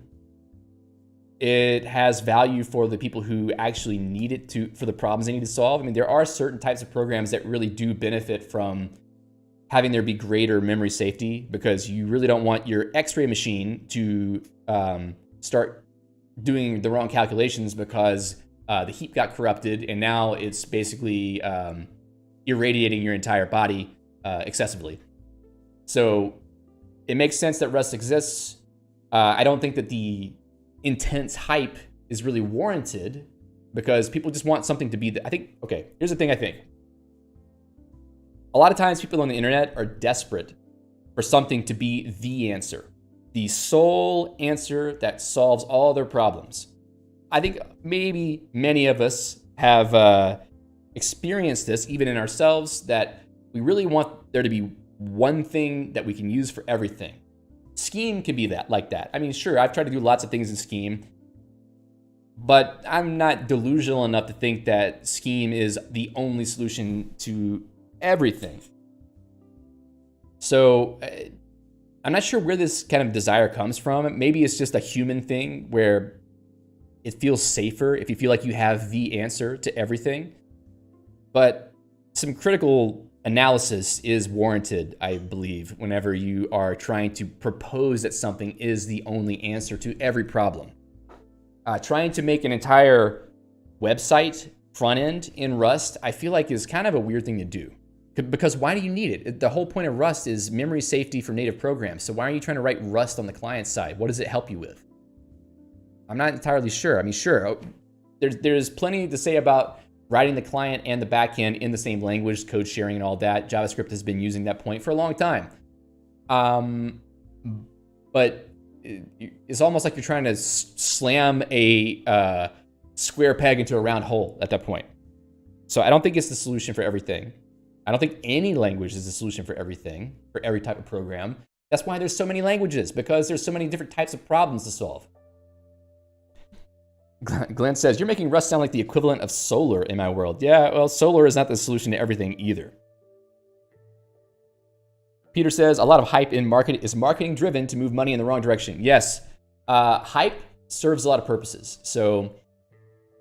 It has value for the people who actually need it for the problems they need to solve. I mean, there are certain types of programs that really do benefit from having there be greater memory safety, because you really don't want your X-ray machine to start doing the wrong calculations because the heap got corrupted and now it's basically irradiating your entire body excessively. So it makes sense that Rust exists. I don't think that the intense hype is really warranted, because people just want something to be okay, here's the thing I think. A lot of times people on the internet are desperate for something to be the answer, the sole answer that solves all their problems. I think maybe many of us have experienced this even in ourselves, that we really want there to be one thing that we can use for everything. Scheme can be like that. I mean, sure, I've tried to do lots of things in Scheme, but I'm not delusional enough to think that Scheme is the only solution to everything. So I'm not sure where this kind of desire comes from. Maybe it's just a human thing where it feels safer if you feel like you have the answer to everything. But some critical analysis is warranted, I believe, whenever you are trying to propose that something is the only answer to every problem. Trying to make an entire website front end in Rust, I feel like is kind of a weird thing to do. Because why do you need it? The whole point of Rust is memory safety for native programs. So why are you trying to write Rust on the client side? What does it help you with? I'm not entirely sure. I mean, sure, there's plenty to say about writing the client and the backend in the same language, code sharing and all that. JavaScript has been using that point for a long time. But it's almost like you're trying to slam a square peg into a round hole at that point. So I don't think it's the solution for everything. I don't think any language is the solution for everything, for every type of program. That's why there's so many languages, because there's so many different types of problems to solve. Glenn says, you're making Rust sound like the equivalent of solar in my world. Yeah, well, solar is not the solution to everything either. Peter says, a lot of hype in marketing is marketing driven to move money in the wrong direction. Yes, hype serves a lot of purposes. So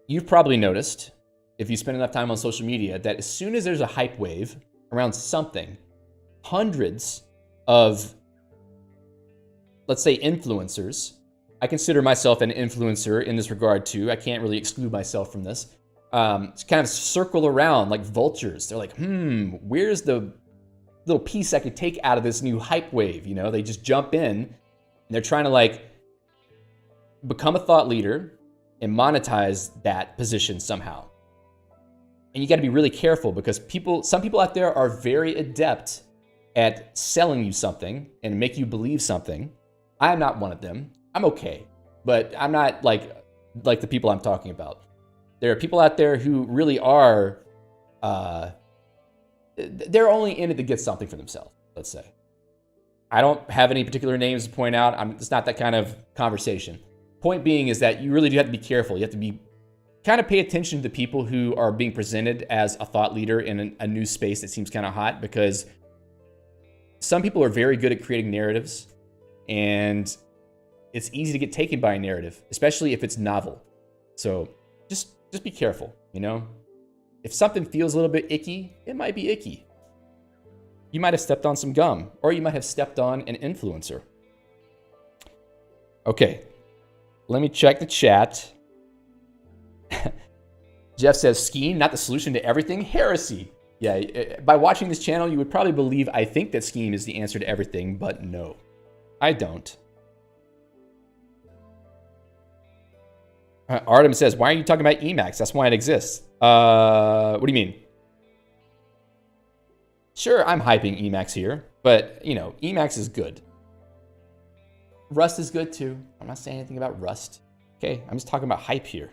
you've probably noticed, if you spend enough time on social media, that as soon as there's a hype wave around something, hundreds of, let's say, influencers, I consider myself an influencer in this regard too. I can't really exclude myself from this. Kind of circle around like vultures. They're like, where's the little piece I could take out of this new hype wave? You know, they just jump in and they're trying to like become a thought leader and monetize that position somehow. And you got to be really careful because some people out there are very adept at selling you something and make you believe something. I'm not one of them. I'm okay, but I'm not like the people I'm talking about. There are people out there who really are, they're only in it to get something for themselves, let's say. I don't have any particular names to point out. It's not that kind of conversation. Point being is that you really do have to be careful. You have to kind of pay attention to the people who are being presented as a thought leader in a new space that seems kind of hot, because some people are very good at creating narratives, and it's easy to get taken by a narrative, especially if it's novel. So just be careful, you know? If something feels a little bit icky, it might be icky. You might have stepped on some gum, or you might have stepped on an influencer. Okay, let me check the chat. Jeff says, scheme, not the solution to everything? Heresy. Yeah, by watching this channel, you would probably believe I think that scheme is the answer to everything, but no, I don't. Artem says, why are you talking about Emacs? That's why it exists. What do you mean? Sure, I'm hyping Emacs here, but, you know, Emacs is good. Rust is good too. I'm not saying anything about Rust. Okay, I'm just talking about hype here.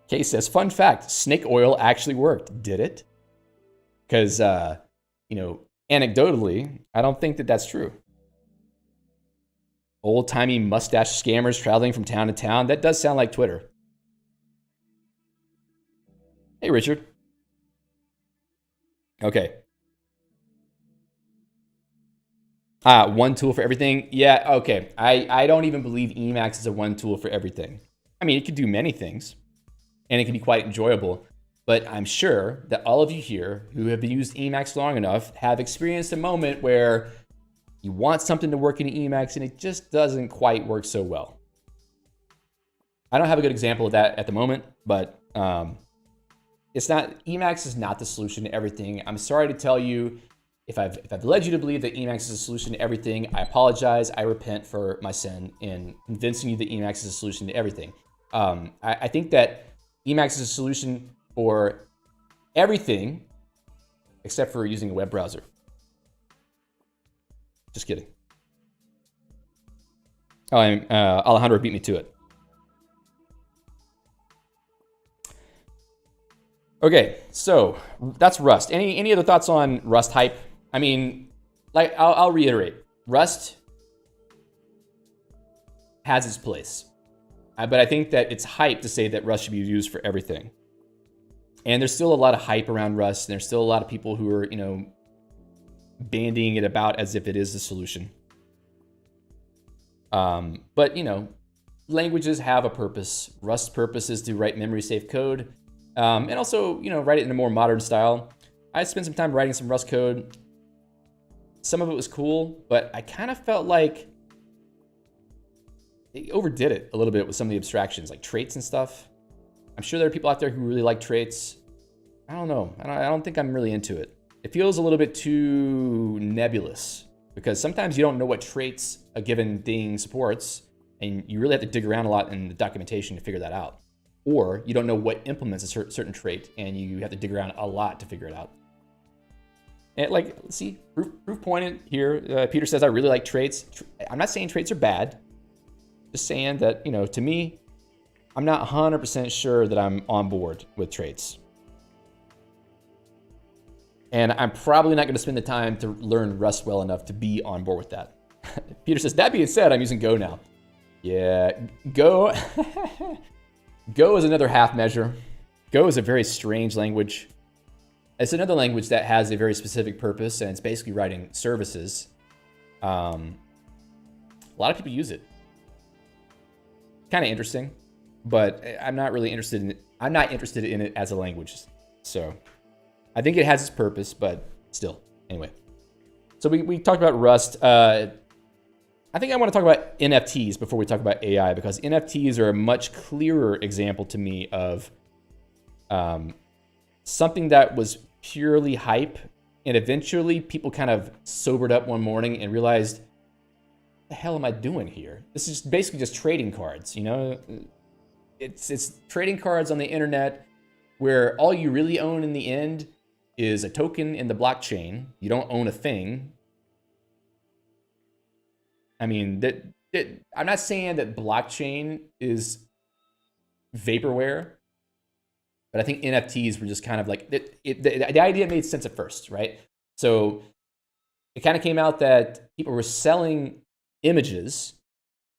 Kay says, fun fact, snake oil actually worked. Did it? Because, you know, anecdotally, I don't think that that's true. Old-timey mustache scammers traveling from town to town. That does sound like Twitter. Hey, Richard. Okay. One tool for everything. Yeah, okay. I don't even believe Emacs is a one tool for everything. I mean, it could do many things, and it can be quite enjoyable. But I'm sure that all of you here who have used Emacs long enough have experienced a moment where you want something to work in Emacs and it just doesn't quite work so well. I don't have a good example of that at the moment, but Emacs is not the solution to everything. I'm sorry to tell you, if I've led you to believe that Emacs is a solution to everything, I apologize. I repent for my sin in convincing you that Emacs is a solution to everything. I think that Emacs is a solution for everything except for using a web browser. Just kidding. Oh, Alejandro beat me to it. Okay, so that's Rust. Any other thoughts on Rust hype? I mean, like I'll reiterate, Rust has its place, but I think that it's hype to say that Rust should be used for everything. And there's still a lot of hype around Rust, and there's still a lot of people who are, you know, bandying it about as if it is the solution. But languages have a purpose. Rust's purpose is to write memory safe code, and also write it in a more modern style. I spent some time writing some Rust code. Some of it was cool, but I kind of felt like they overdid it a little bit with some of the abstractions, like traits and stuff. I'm sure there are people out there who really like traits. I don't know. I don't think I'm really into it. It feels a little bit too nebulous because sometimes you don't know what traits a given thing supports, and you really have to dig around a lot in the documentation to figure that out. Or you don't know what implements a certain trait, and you have to dig around a lot to figure it out. And like, see, proof pointed here. Peter says, I really like traits. I'm not saying traits are bad. Just saying that, to me, I'm not 100% sure that I'm on board with traits. And I'm probably not going to spend the time to learn Rust well enough to be on board with that. Peter says, that being said, I'm using Go now. Yeah, Go. Go is another half measure. Go is a very strange language. It's another language that has a very specific purpose, and it's basically writing services. A lot of people use it. Kind of interesting, but I'm not really interested in it. I'm not interested in it as a language. So I think it has its purpose, but still. Anyway, so we talked about Rust. I think I want to talk about NFTs before we talk about AI, because NFTs are a much clearer example to me of something that was purely hype, and eventually people kind of sobered up one morning and realized, what the hell am I doing here? This is basically just trading cards, It's trading cards on the internet where all you really own in the end is a token in the blockchain. You don't own a thing. I mean, I'm not saying that blockchain is vaporware, but I think NFTs were just kind of like, the idea made sense at first, right? So it kind of came out that people were selling images,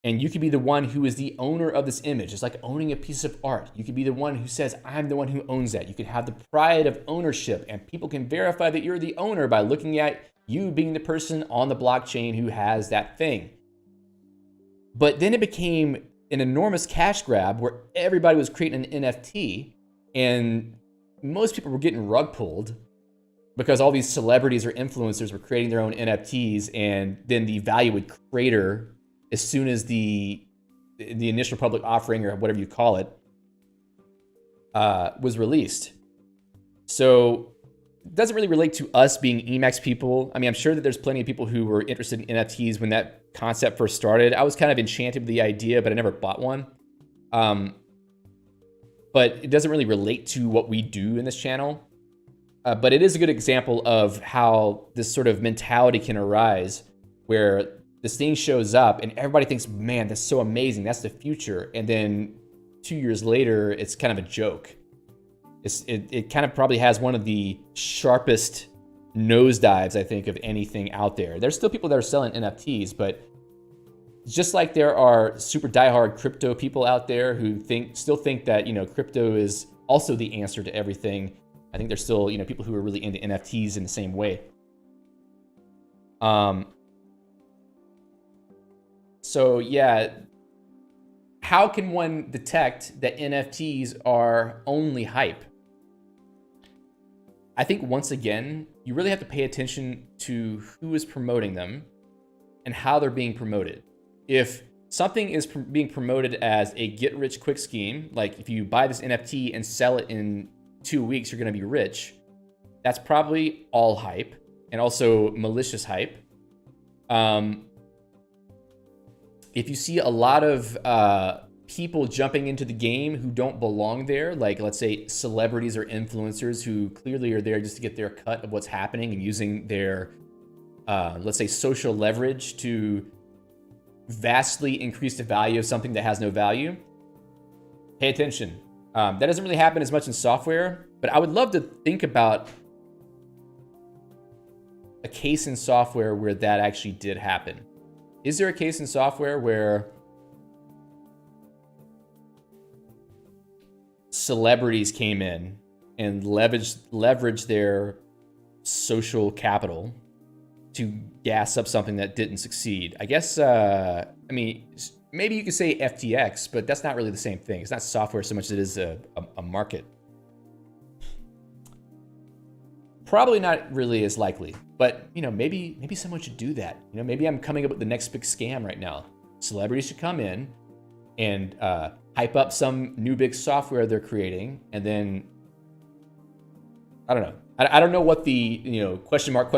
and you could be the one who is the owner of this image. It's like owning a piece of art. You could be the one who says, I'm the one who owns that. You can have the pride of ownership, and people can verify that you're the owner by looking at you being the person on the blockchain who has that thing. But then it became an enormous cash grab where everybody was creating an NFT, and most people were getting rug pulled because all these celebrities or influencers were creating their own NFTs, and then the value would crater as soon as the initial public offering, or whatever you call it, was released. So it doesn't really relate to us being Emacs people. I mean, I'm sure that there's plenty of people who were interested in NFTs when that concept first started. I was kind of enchanted with the idea, but I never bought one. But it doesn't really relate to what we do in this channel. But it is a good example of how this sort of mentality can arise, where this thing shows up and everybody thinks, man, that's so amazing, that's the future. And then 2 years later, it's kind of a joke. It kind of probably has one of the sharpest nosedives, I think, of anything out there. There's still people that are selling NFTs, but just like there are super diehard crypto people out there who still think that, crypto is also the answer to everything, I think there's still, people who are really into NFTs in the same way. So yeah, how can one detect that NFTs are only hype? I think once again, you really have to pay attention to who is promoting them and how they're being promoted. If something is being promoted as a get-rich-quick scheme, like if you buy this NFT and sell it in 2 weeks, you're going to be rich, that's probably all hype, and also malicious hype. If you see a lot of people jumping into the game who don't belong there, like let's say celebrities or influencers who clearly are there just to get their cut of what's happening and using their, let's say, social leverage to vastly increase the value of something that has no value, pay attention. That doesn't really happen as much in software, but I would love to think about a case in software where that actually did happen. Is there a case in software where celebrities came in and leveraged their social capital to gas up something that didn't succeed. I guess, I mean, maybe you could say FTX, but that's not really the same thing. It's not software so much as it is a market. Probably not really as likely, but you know, maybe someone should do that. You know, maybe I'm coming up with the next big scam right now. Celebrities should come in and hype up some new big software they're creating, and then I don't know. I don't know what the, you know, question mark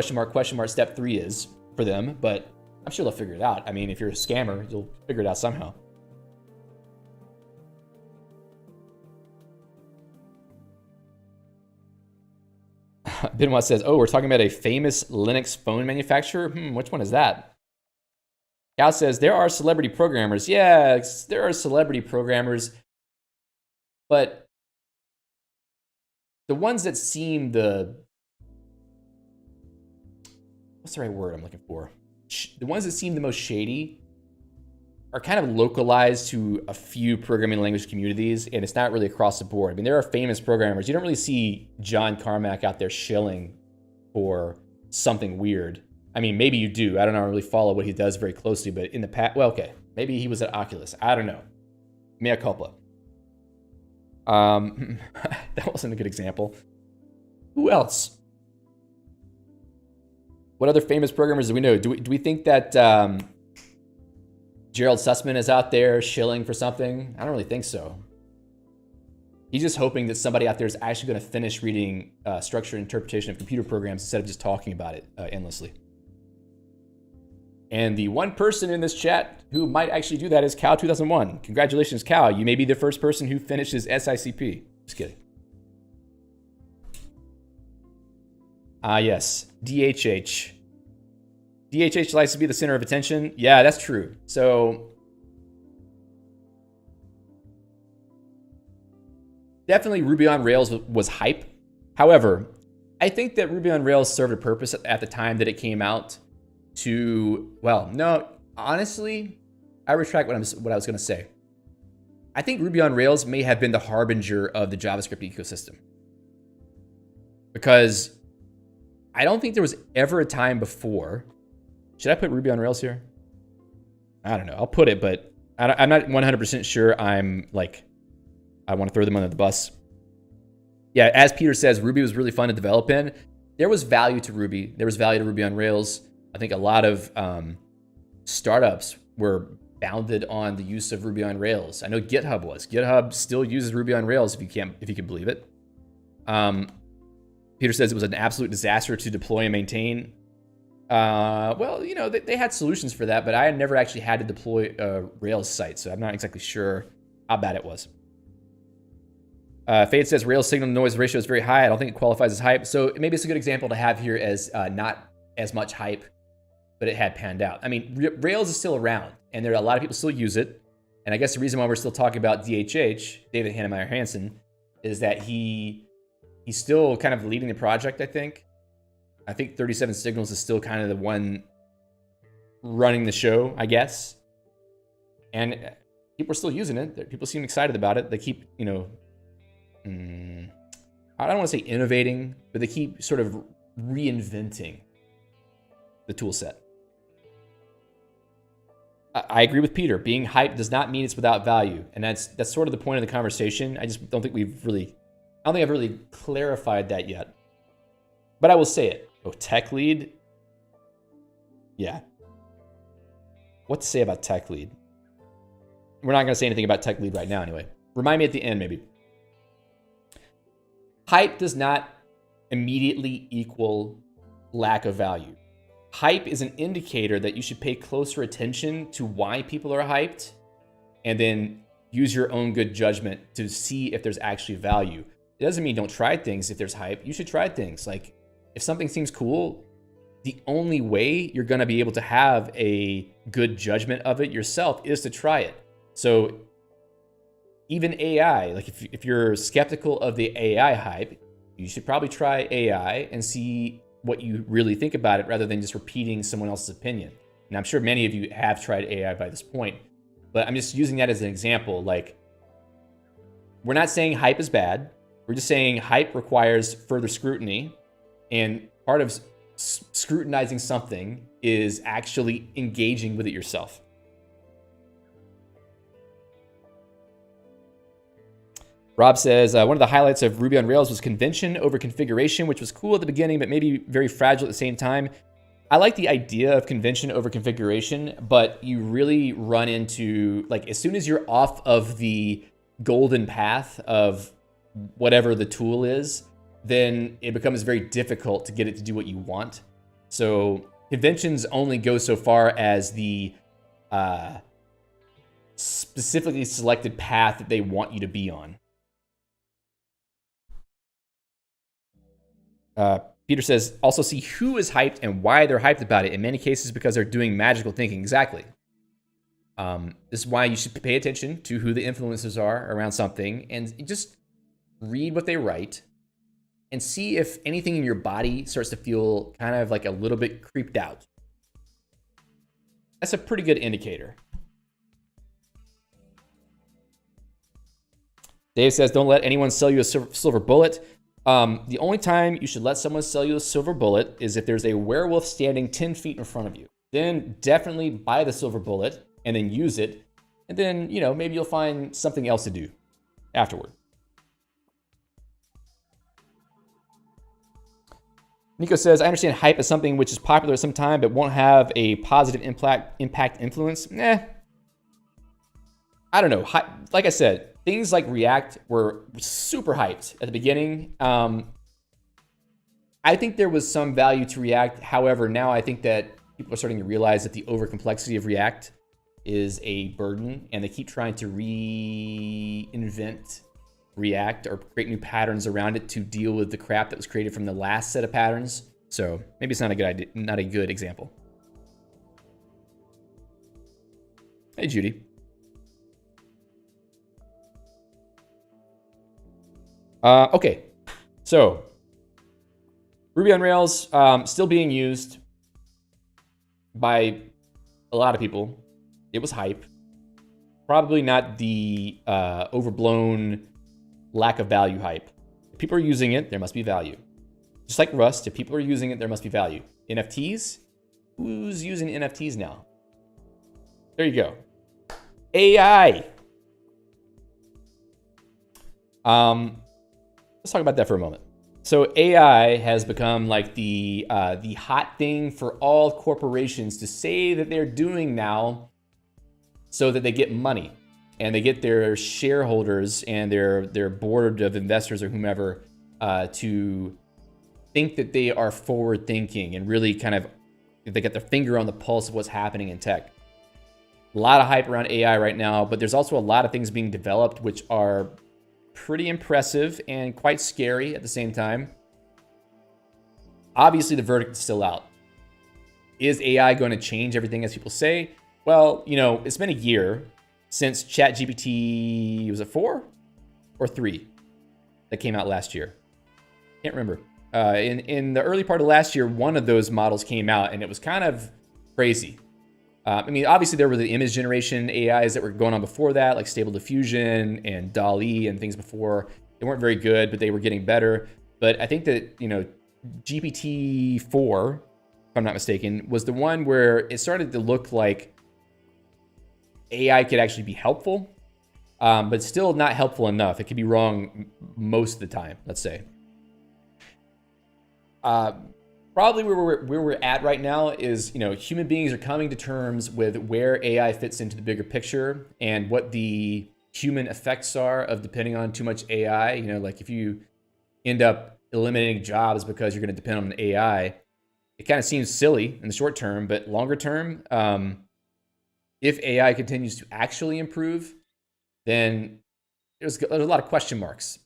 step 3 is for them, but I'm sure they'll figure it out. I mean, if you're a scammer, you'll figure it out somehow. Benoit says, oh, we're talking about a famous Linux phone manufacturer? Which one is that? Cal says, there are celebrity programmers. Yeah, there are celebrity programmers, but the ones that seem what's the right word I'm looking for? The ones that seem the most shady are kind of localized to a few programming language communities, and it's not really across the board. I mean, there are famous programmers. You don't really see John Carmack out there shilling for something weird. I mean, maybe you do. I don't know, really follow what he does very closely, but in the past, well, okay, maybe he was at Oculus. I don't know. Mea culpa. That wasn't a good example. Who else? What other famous programmers do we know? Do we think that Gerald Sussman is out there shilling for something? I don't really think so. He's just hoping that somebody out there is actually going to finish reading structured interpretation of computer programs instead of just talking about it endlessly. And the one person in this chat who might actually do that is Cow2001. Congratulations, Cow. You may be the first person who finishes SICP. Just kidding. Yes, DHH. DHH likes to be the center of attention. Yeah, that's true. So definitely Ruby on Rails was hype. However, I think that Ruby on Rails served a purpose at the time that it came out to, well, no, honestly, I retract what I was going to say. I think Ruby on Rails may have been the harbinger of the JavaScript ecosystem, because I don't think there was ever a time before. Should I put Ruby on Rails here? I don't know. I'll put it, but I'm not 100% sure I want to throw them under the bus. Yeah, as Peter says, Ruby was really fun to develop in. There was value to Ruby. There was value to Ruby on Rails. I think a lot of startups were bounded on the use of Ruby on Rails. I know GitHub was. GitHub still uses Ruby on Rails, if you can believe it. Peter says it was an absolute disaster to deploy and maintain. Well, you know, they had solutions for that, but I had never actually had to deploy a Rails site, so I'm not exactly sure how bad it was. Fade says Rails signal to noise ratio is very high. I don't think it qualifies as hype. So maybe it's a good example to have here as not as much hype, but it had panned out. I mean, Rails is still around, and there are a lot of people still use it. And I guess the reason why we're still talking about DHH, David Hannemeyer Hansen, is that he's still kind of leading the project, I think. I think 37 Signals is still kind of the one running the show, I guess. And people are still using it. People seem excited about it. They keep, you know, I don't want to say innovating, but they keep sort of reinventing the tool set. I agree with Peter. Being hyped does not mean it's without value. And that's sort of the point of the conversation. I just don't think I've really clarified that yet. But I will say it. Oh, tech lead? Yeah. What to say about tech lead? We're not going to say anything about tech lead right now anyway. Remind me at the end, maybe. Hype does not immediately equal lack of value. Hype is an indicator that you should pay closer attention to why people are hyped, and then use your own good judgment to see if there's actually value. It doesn't mean don't try things if there's hype. You should try things. Like, if something seems cool, the only way you're going to be able to have a good judgment of it yourself is to try it. So even AI, like if you're skeptical of the AI hype, you should probably try AI and see what you really think about it rather than just repeating someone else's opinion. And I'm sure many of you have tried AI by this point, but I'm just using that as an example. Like, we're not saying hype is bad. We're just saying hype requires further scrutiny. And part of scrutinizing something is actually engaging with it yourself. Rob says, one of the highlights of Ruby on Rails was convention over configuration, which was cool at the beginning, but maybe very fragile at the same time. I like the idea of convention over configuration, but you really run into, like, as soon as you're off of the golden path of whatever the tool is, then it becomes very difficult to get it to do what you want. So conventions only go so far as the specifically selected path that they want you to be on. Peter says, also see who is hyped and why they're hyped about it. In many cases, because they're doing magical thinking. Exactly. This is why you should pay attention to who the influencers are around something and just read what they write and see if anything in your body starts to feel kind of like a little bit creeped out. That's a pretty good indicator. Dave says, don't let anyone sell you a silver bullet. The only time you should let someone sell you a silver bullet is if there's a werewolf standing 10 feet in front of you. Then definitely buy the silver bullet and then use it. And then, you know, maybe you'll find something else to do afterward. Nico says, I understand hype is something which is popular at some time, but won't have a positive impact influence. I don't know. Like I said, things like React were super hyped at the beginning. I think there was some value to React. However, now I think that people are starting to realize that the overcomplexity of React is a burden, and they keep trying to reinvent React or create new patterns around it to deal with the crap that was created from the last set of patterns. So maybe it's not a good idea, not a good example. Hey, Judy. Okay, so Ruby on Rails still being used by a lot of people. It was hype. Probably not the overblown lack of value hype. If people are using it, there must be value. Just like Rust, if people are using it, there must be value. NFTs? Who's using NFTs now? There you go. AI. Let's talk about that for a moment. So AI has become like the hot thing for all corporations to say that they're doing now so that they get money and they get their shareholders and their board of investors or whomever to think that they are forward thinking and really kind of, they get their finger on the pulse of what's happening in tech. A lot of hype around AI right now, but there's also a lot of things being developed which are pretty impressive and quite scary at the same time. Obviously, the verdict is still out. Is AI going to change everything as people say? Well, you know, it's been a year since ChatGPT, was it 4 or 3 that came out last year? Can't remember. In the early part of last year, one of those models came out and it was kind of crazy. I mean, obviously there were the image generation AIs that were going on before that, like Stable Diffusion and DALL-E and things before. They weren't very good, but they were getting better. But I think that, you know, GPT-4, if I'm not mistaken, was the one where it started to look like AI could actually be helpful, but still not helpful enough. It could be wrong most of the time, let's say. Probably where we're at right now is, you know, human beings are coming to terms with where AI fits into the bigger picture and what the human effects are of depending on too much AI. You know, like if you end up eliminating jobs because you're going to depend on an AI, it kind of seems silly in the short term, but longer term, if AI continues to actually improve, then there's a lot of question marks.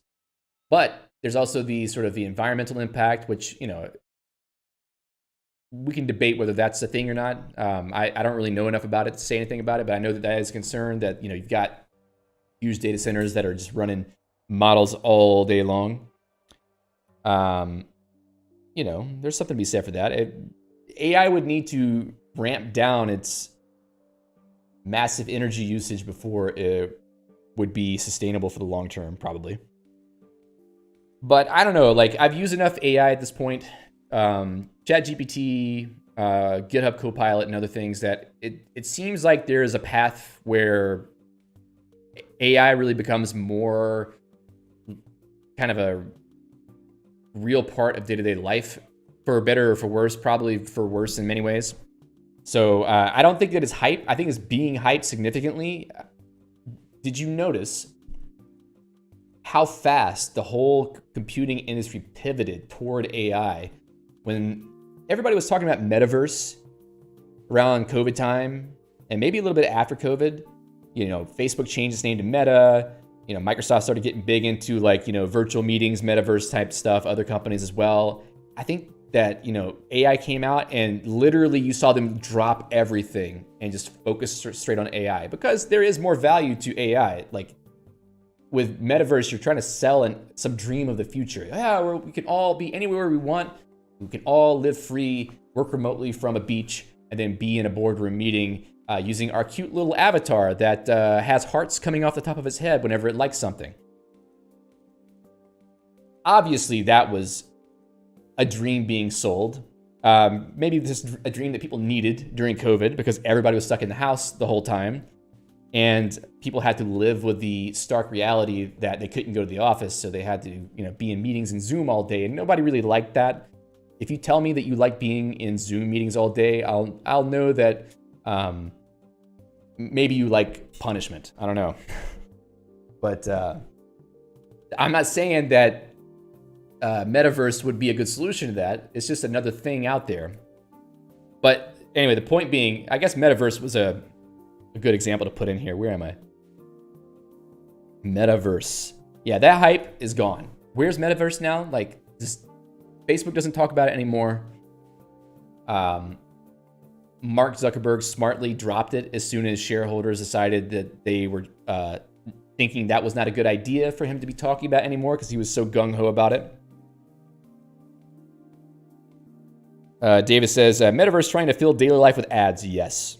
But there's also the sort of the environmental impact, which, you know, we can debate whether that's a thing or not. I don't really know enough about it to say anything about it, but I know that that is a concern that, you know, you've got huge data centers that are just running models all day long. You know, there's something to be said for that. AI would need to ramp down its massive energy usage before it would be sustainable for the long term, probably. But I don't know, like I've used enough AI at this point ChatGPT, GitHub Copilot, and other things, that it seems like there is a path where AI really becomes more kind of a real part of day-to-day life, for better or for worse, probably for worse in many ways. So I don't think that it's hype. I think it's being hyped significantly. Did you notice how fast the whole computing industry pivoted toward AI when everybody was talking about metaverse around COVID time, and maybe a little bit after COVID? You know, Facebook changed its name to Meta. You know, Microsoft started getting big into, like, you know, virtual meetings, metaverse type stuff, other companies as well. I think that, you know, AI came out and literally you saw them drop everything and just focus straight on AI, because there is more value to AI. Like with metaverse, you're trying to sell some dream of the future. Yeah, we can all be anywhere we want. We can all live free, work remotely from a beach, and then be in a boardroom meeting using our cute little avatar that has hearts coming off the top of its head whenever it likes something. Obviously, that was a dream being sold. Maybe this is a dream that people needed during COVID because everybody was stuck in the house the whole time. And people had to live with the stark reality that they couldn't go to the office. So they had to, you know, be in meetings in Zoom all day. And nobody really liked that. If you tell me that you like being in Zoom meetings all day, I'll know that maybe you like punishment. I don't know. But I'm not saying that metaverse would be a good solution to that. It's just another thing out there. But anyway, the point being, I guess metaverse was a good example to put in here. Where am I? Metaverse. Yeah, that hype is gone. Where's metaverse now? Like, just Facebook doesn't talk about it anymore. Mark Zuckerberg smartly dropped it as soon as shareholders decided that they were thinking that was not a good idea for him to be talking about anymore, because he was so gung-ho about it. Davis says, metaverse trying to fill daily life with ads. Yes.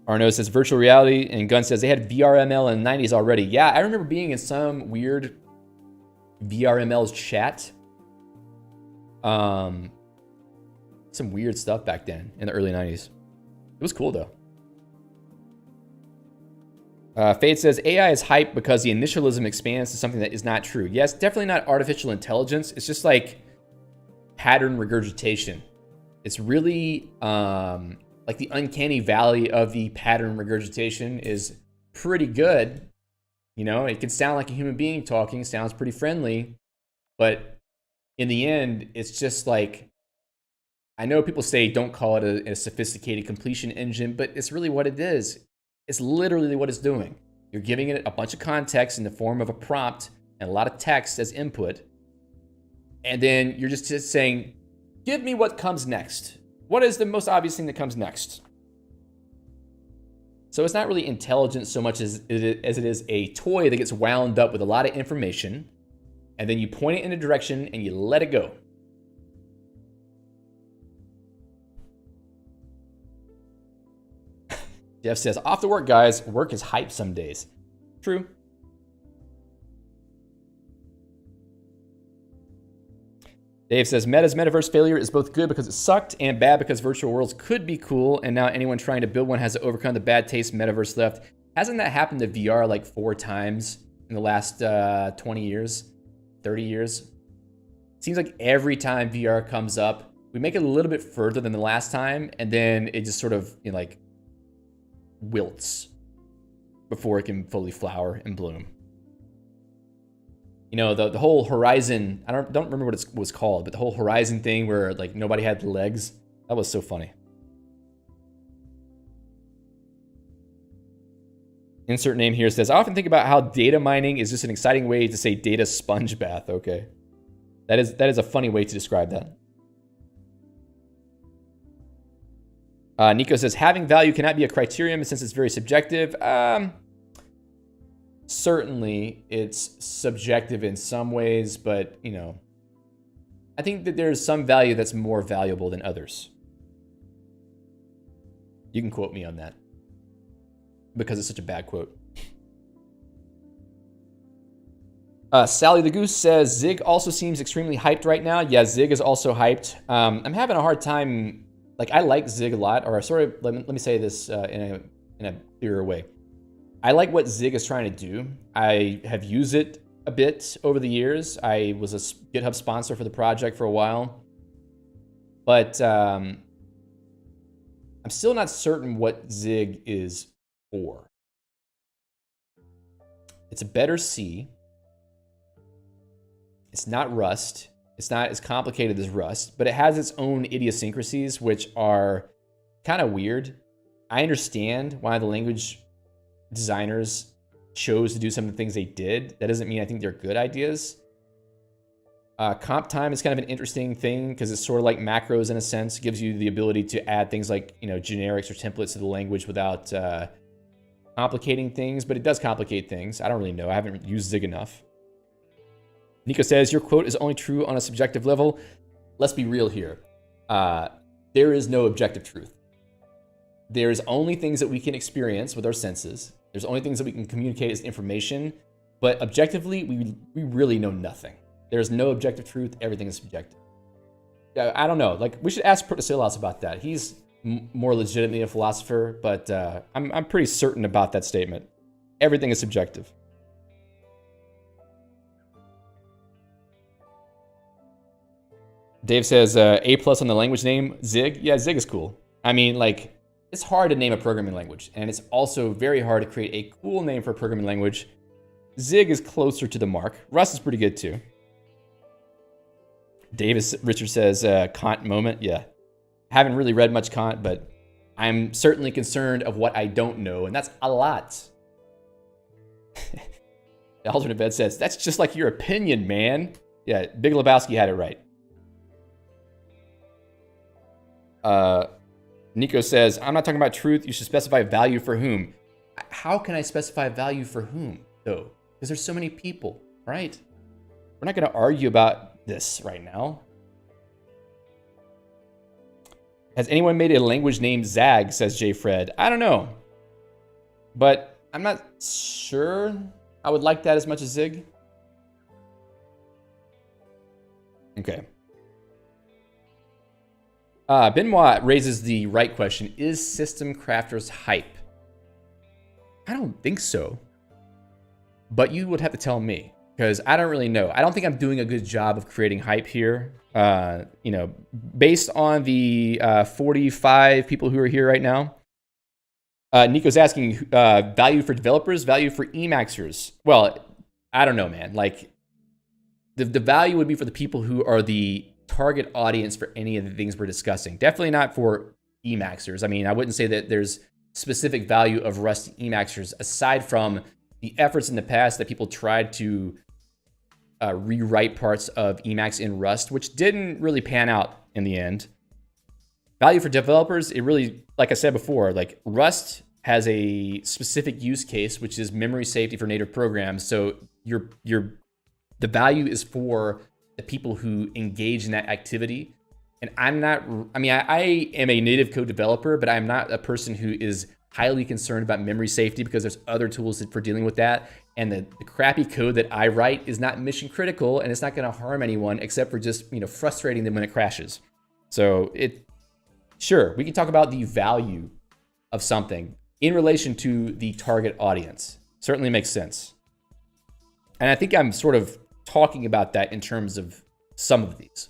Arno says virtual reality, and Gunn says they had VRML in the 90s already. Yeah, I remember being in some weird VRML's chat. Some weird stuff back then in the early 90s. It was cool though. Fade says AI is hype because the initialism expands to something that is not true. Yes, definitely not artificial intelligence. It's just like pattern regurgitation. It's really like the uncanny valley of the pattern regurgitation is pretty good. You know, it can sound like a human being talking, sounds pretty friendly, but in the end, it's just like, I know people say don't call it a sophisticated completion engine, but it's really what it is. It's literally what it's doing. You're giving it a bunch of context in the form of a prompt and a lot of text as input. And then you're just saying, give me what comes next. What is the most obvious thing that comes next? So it's not really intelligent so much as it is a toy that gets wound up with a lot of information, and then you point it in a direction and you let it go. Jeff says, off to work, guys. Work is hype some days. True. Dave says, Meta's metaverse failure is both good because it sucked and bad because virtual worlds could be cool, and now anyone trying to build one has to overcome the bad taste metaverse left. Hasn't that happened to VR like 4 times in the last 20 years, 30 years? Seems like every time VR comes up, we make it a little bit further than the last time, and then it just sort of, you know, like wilts before it can fully flower and bloom. You know, the whole Horizon, I don't remember what it was called, but the whole Horizon thing where like nobody had legs, that was so funny. Insert name here says, I often think about how data mining is just an exciting way to say data sponge bath. Okay. That is a funny way to describe that. Nico says, having value cannot be a criterion since it's very subjective. Certainly it's subjective in some ways, but you know, I think that there's some value that's more valuable than others. You can quote me on that because it's such a bad quote. Sally the Goose says, Zig also seems extremely hyped right now. Yeah, Zig is also hyped. I'm having a hard time. Like, I like Zig a lot, or sort of, let me say this in a clearer way. I like what Zig is trying to do. I have used it a bit over the years. I was a GitHub sponsor for the project for a while. But I'm still not certain what Zig is for. It's a better C. It's not Rust. It's not as complicated as Rust, but it has its own idiosyncrasies, which are kind of weird. I understand why the language designers chose to do some of the things they did. That doesn't mean I think they're good ideas. Comp time is kind of an interesting thing because it's sort of like macros in a sense. It gives you the ability to add things like, you know, generics or templates to the language without complicating things, but it does complicate things. I don't really know. I haven't used Zig enough. Nico says, your quote is only true on a subjective level. Let's be real here. There is no objective truth. There's only things that we can experience with our senses. There's only things that we can communicate as information, but objectively, we really know nothing. There's no objective truth. Everything is subjective. I don't know. Like, we should ask Protasilas about that. He's more legitimately a philosopher, but I'm pretty certain about that statement. Everything is subjective. Dave says, A+ on the language name, Zig. Yeah, Zig is cool. I mean, like, it's hard to name a programming language, and it's also very hard to create a cool name for a programming language. Zig is closer to the mark. Rust is pretty good too. Richard says, Kant moment. Yeah. Haven't really read much Kant, but I'm certainly concerned of what I don't know, and that's a lot. The alternate bed says, that's just like your opinion, man. Yeah, Big Lebowski had it right. Nico says, I'm not talking about truth. You should specify value for whom. How can I specify value for whom, though? Because there's so many people, right? We're not going to argue about this right now. Has anyone made a language named Zag, says J. Fred. I don't know. But I'm not sure I would like that as much as Zig. Okay. Benoit raises the right question. Is System Crafters hype? I don't think so. But you would have to tell me, because I don't really know. I don't think I'm doing a good job of creating hype here. You know, based on the 45 people who are here right now. Nico's asking value for developers, value for Emacsers. Well, I don't know, man. Like, the value would be for the people who are the target audience for any of the things we're discussing. Definitely not for Emacsers. I mean, I wouldn't say that there's specific value of Rust Emacsers aside from the efforts in the past that people tried to rewrite parts of Emacs in Rust, which didn't really pan out in the end. Value for developers, it really, like I said before, like Rust has a specific use case, which is memory safety for native programs. So the value is for the people who engage in that activity. And I'm not, I mean, I am a native code developer, but I'm not a person who is highly concerned about memory safety because there's other tools for dealing with that. And the crappy code that I write is not mission critical, and it's not going to harm anyone except for just, you know, frustrating them when it crashes. So sure, we can talk about the value of something in relation to the target audience. Certainly makes sense. And I think I'm sort of talking about that in terms of some of these.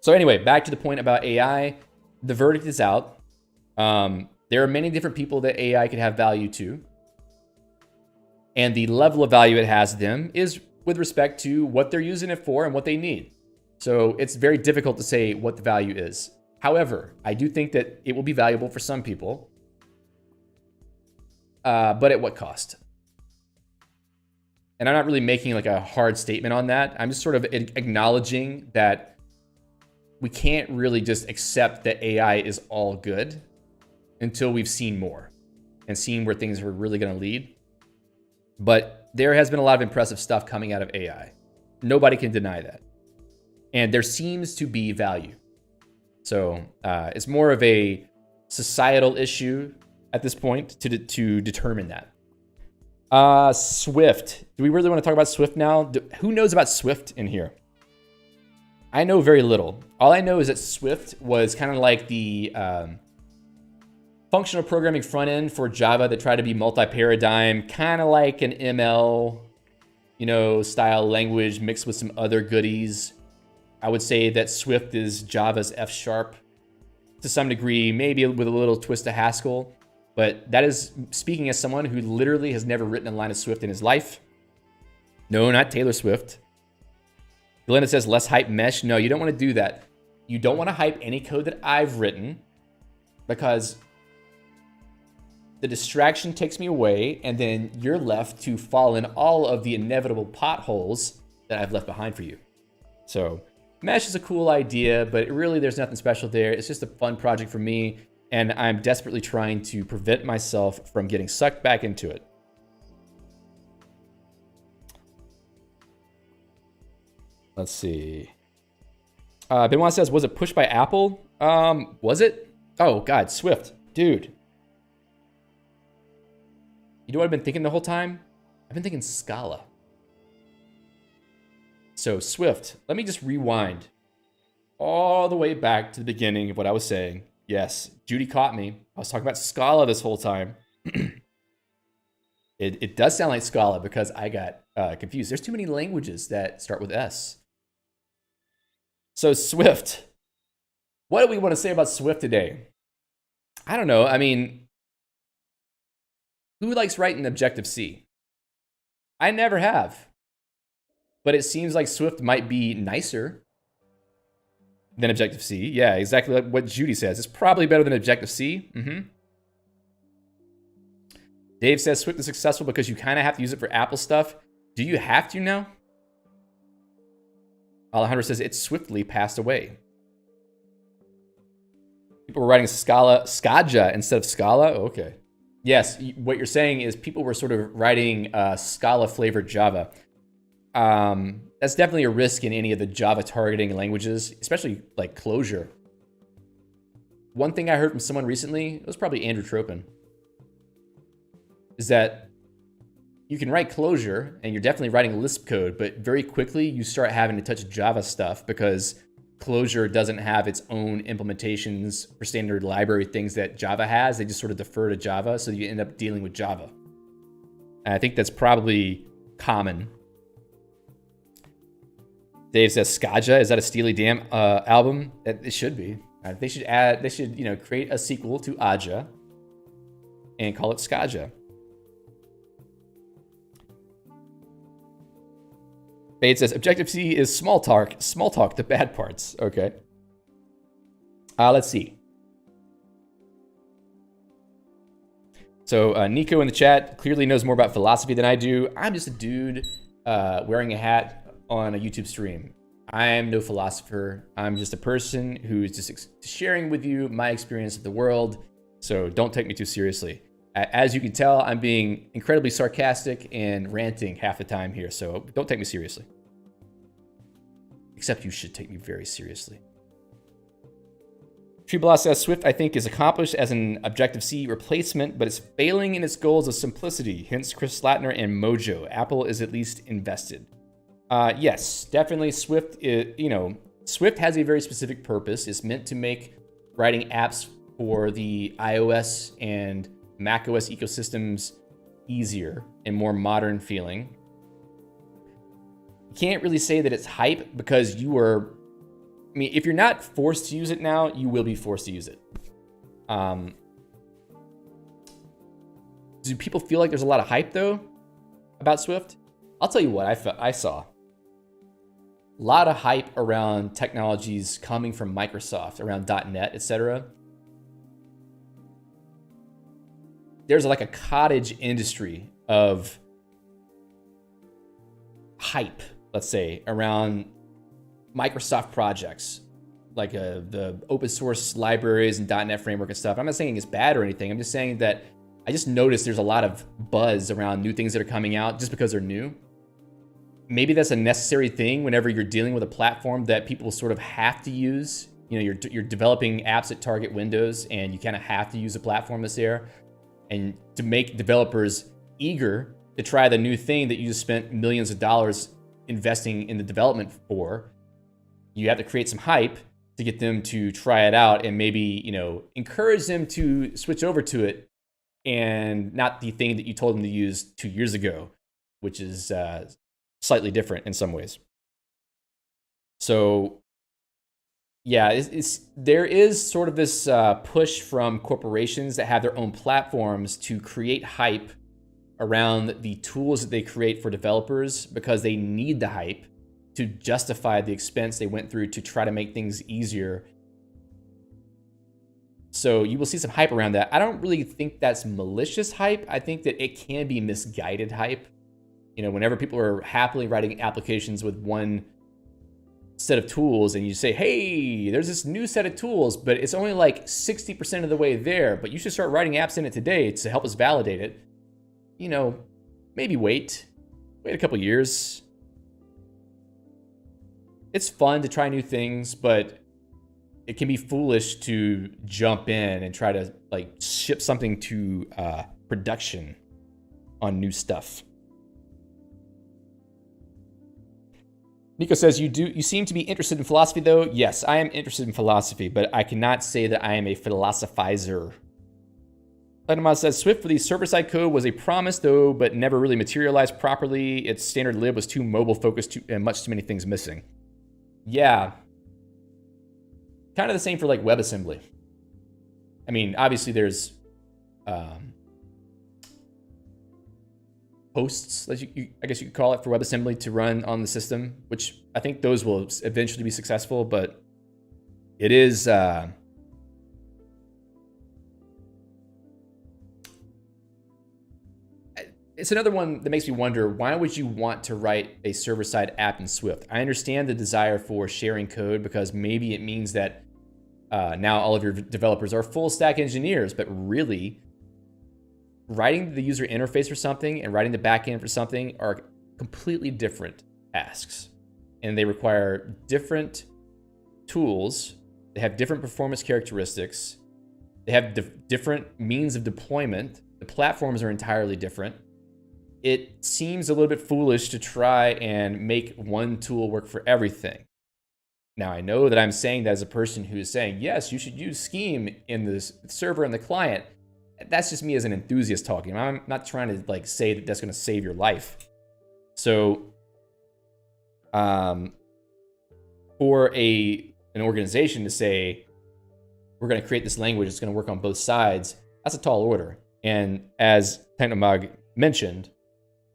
So anyway, back to the point about AI. The verdict is out. There are many different people that AI could have value to. And the level of value it has to them is with respect to what they're using it for and what they need. So it's very difficult to say what the value is. However, I do think that it will be valuable for some people. But at what cost? And I'm not really making like a hard statement on that. I'm just sort of acknowledging that we can't really just accept that AI is all good until we've seen more and seen where things are really going to lead. But there has been a lot of impressive stuff coming out of AI. Nobody can deny that. And there seems to be value. So it's more of a societal issue at this point to determine that. Swift. Do we really want to talk about Swift now? Who knows about Swift in here? I know very little. All I know is that Swift was kind of like the functional programming front end for Java that tried to be multi-paradigm, kind of like an ML, style language mixed with some other goodies. I would say that Swift is Java's F# to some degree, maybe with a little twist of Haskell. But that is speaking as someone who literally has never written a line of Swift in his life. No, not Taylor Swift. Belinda says, less hype mesh. No, you don't want to do that. You don't want to hype any code that I've written because the distraction takes me away and then you're left to fall in all of the inevitable potholes that I've left behind for you. So mesh is a cool idea, but really there's nothing special there. It's just a fun project for me, and I'm desperately trying to prevent myself from getting sucked back into it. Let's see. Benoit says, was it pushed by Apple? Was it? Oh, God, Swift. Dude. You know what I've been thinking the whole time? I've been thinking Scala. So Swift, let me just rewind all the way back to the beginning of what I was saying. Yes, Judy caught me. I was talking about Scala this whole time. It does sound like Scala because I got confused. There's too many languages that start with S. So Swift, what do we want to say about Swift today? I don't know. I mean, who likes writing Objective-C? I never have. But it seems like Swift might be nicer than Objective-C. Yeah, exactly like what Judy says. It's probably better than Objective-C. Dave says Swift is successful because you kind of have to use it for Apple stuff. Do you have to now? Alejandro says it swiftly passed away. People were writing Skaja instead of Scala. Oh, okay. Yes, what you're saying is people were sort of writing Scala-flavored Java. That's definitely a risk in any of the Java targeting languages, especially like Clojure. One thing I heard from someone recently, it was probably Andrew Tropin, is that you can write Clojure and you're definitely writing Lisp code, but very quickly you start having to touch Java stuff because Clojure doesn't have its own implementations for standard library things that Java has. They just sort of defer to Java, so you end up dealing with Java. And I think that's probably common. Dave says Skaja. Is that a Steely Dan album? It should be. They should create a sequel to Aja and call it Skaja. Fade says Objective-C is small talk, the bad parts. Okay. Let's see. So Nico in the chat clearly knows more about philosophy than I do. I'm just a dude wearing a hat on a YouTube stream. I am no philosopher. I'm just a person who's just sharing with you my experience of the world. So don't take me too seriously. As you can tell, I'm being incredibly sarcastic and ranting half the time here, so don't take me seriously. Except you should take me very seriously. Treebloss says Swift, I think, is accomplished as an Objective-C replacement, but it's failing in its goals of simplicity. Hence, Chris Slatner and Mojo. Apple is at least invested. Yes, definitely. Swift Swift has a very specific purpose. It's meant to make writing apps for the iOS and macOS ecosystems easier and more modern feeling. You can't really say that it's hype because if you're not forced to use it now, you will be forced to use it. Do people feel like there's a lot of hype though about Swift? I'll tell you what I saw. A lot of hype around technologies coming from Microsoft, around .NET, etc. There's like a cottage industry of hype, let's say, around Microsoft projects, like the open source libraries and .NET framework and stuff. I'm not saying it's bad or anything. I'm just saying that I just noticed there's a lot of buzz around new things that are coming out just because they're new. Maybe that's a necessary thing whenever you're dealing with a platform that people sort of have to use. You're developing apps that target Windows and you kind of have to use a platform that's there. And to make developers eager to try the new thing that you just spent millions of dollars investing in the development for. You have to create some hype to get them to try it out and maybe, encourage them to switch over to it, and not the thing that you told them to use 2 years ago, which is slightly different in some ways. So yeah, there is sort of this push from corporations that have their own platforms to create hype around the tools that they create for developers, because they need the hype to justify the expense they went through to try to make things easier. So you will see some hype around that. I don't really think that's malicious hype. I think that it can be misguided hype. Whenever people are happily writing applications with one set of tools and you say, hey, there's this new set of tools, but it's only like 60% of the way there, but you should start writing apps in it today to help us validate it. Maybe wait a couple years. It's fun to try new things, but it can be foolish to jump in and try to ship something to production on new stuff. Nico says, you seem to be interested in philosophy though. Yes, I am interested in philosophy, but I cannot say that I am a philosophizer. Lenamaz says, Swift for the server-side code was a promise though, but never really materialized properly. Its standard lib was too mobile focused and much too many things missing. Yeah. Kind of the same for WebAssembly. I mean, obviously there's hosts, I guess you could call it, for WebAssembly to run on the system, which I think those will eventually be successful, but it is it's another one that makes me wonder, why would you want to write a server-side app in Swift? I understand the desire for sharing code, because maybe it means that now all of your developers are full stack engineers, but really writing the user interface for something and writing the backend for something are completely different tasks. And they require different tools. They have different performance characteristics. They have different means of deployment. The platforms are entirely different. It seems a little bit foolish to try and make one tool work for everything. Now, I know that I'm saying that as a person who is saying, yes, you should use Scheme in the server and the client. That's just me as an enthusiast talking. I'm not trying to say that that's going to save your life. So, for an organization to say, we're going to create this language that's going to work on both sides, that's a tall order. And as Technomag mentioned,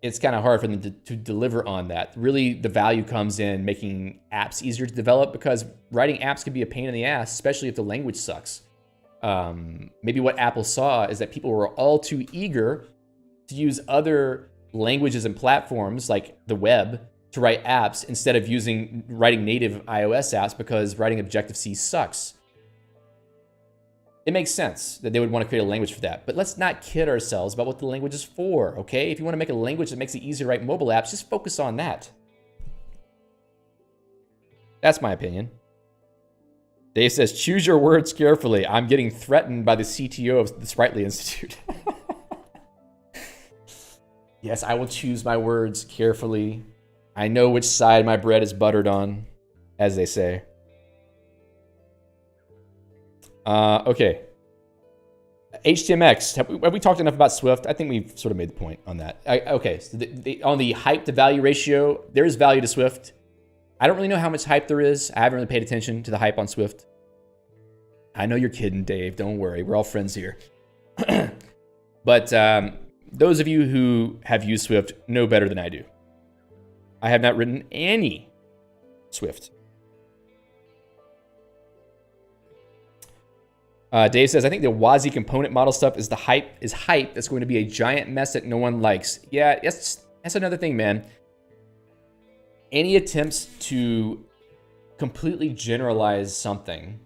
it's kind of hard for them to deliver on that. Really, the value comes in making apps easier to develop, because writing apps can be a pain in the ass, especially if the language sucks. Maybe what Apple saw is that people were all too eager to use other languages and platforms like the web to write apps instead of writing native iOS apps, because writing Objective-C sucks. It makes sense that they would want to create a language for that. But let's not kid ourselves about what the language is for, okay? If you want to make a language that makes it easier to write mobile apps, just focus on that. That's my opinion. Dave says, choose your words carefully. I'm getting threatened by the CTO of the Sprightly Institute. Yes, I will choose my words carefully. I know which side my bread is buttered on, as they say. Okay. HTMX. Have we talked enough about Swift? I think we've sort of made the point on that. Okay. So on the hype to value ratio, there is value to Swift. I don't really know how much hype there is. I haven't really paid attention to the hype on Swift. I know you're kidding, Dave. Don't worry. We're all friends here. But those of you who have used Swift know better than I do. I have not written any Swift. Dave says, I think the WASI component model stuff is hype that's going to be a giant mess that no one likes. Yeah, that's another thing, man. Any attempts to completely generalize something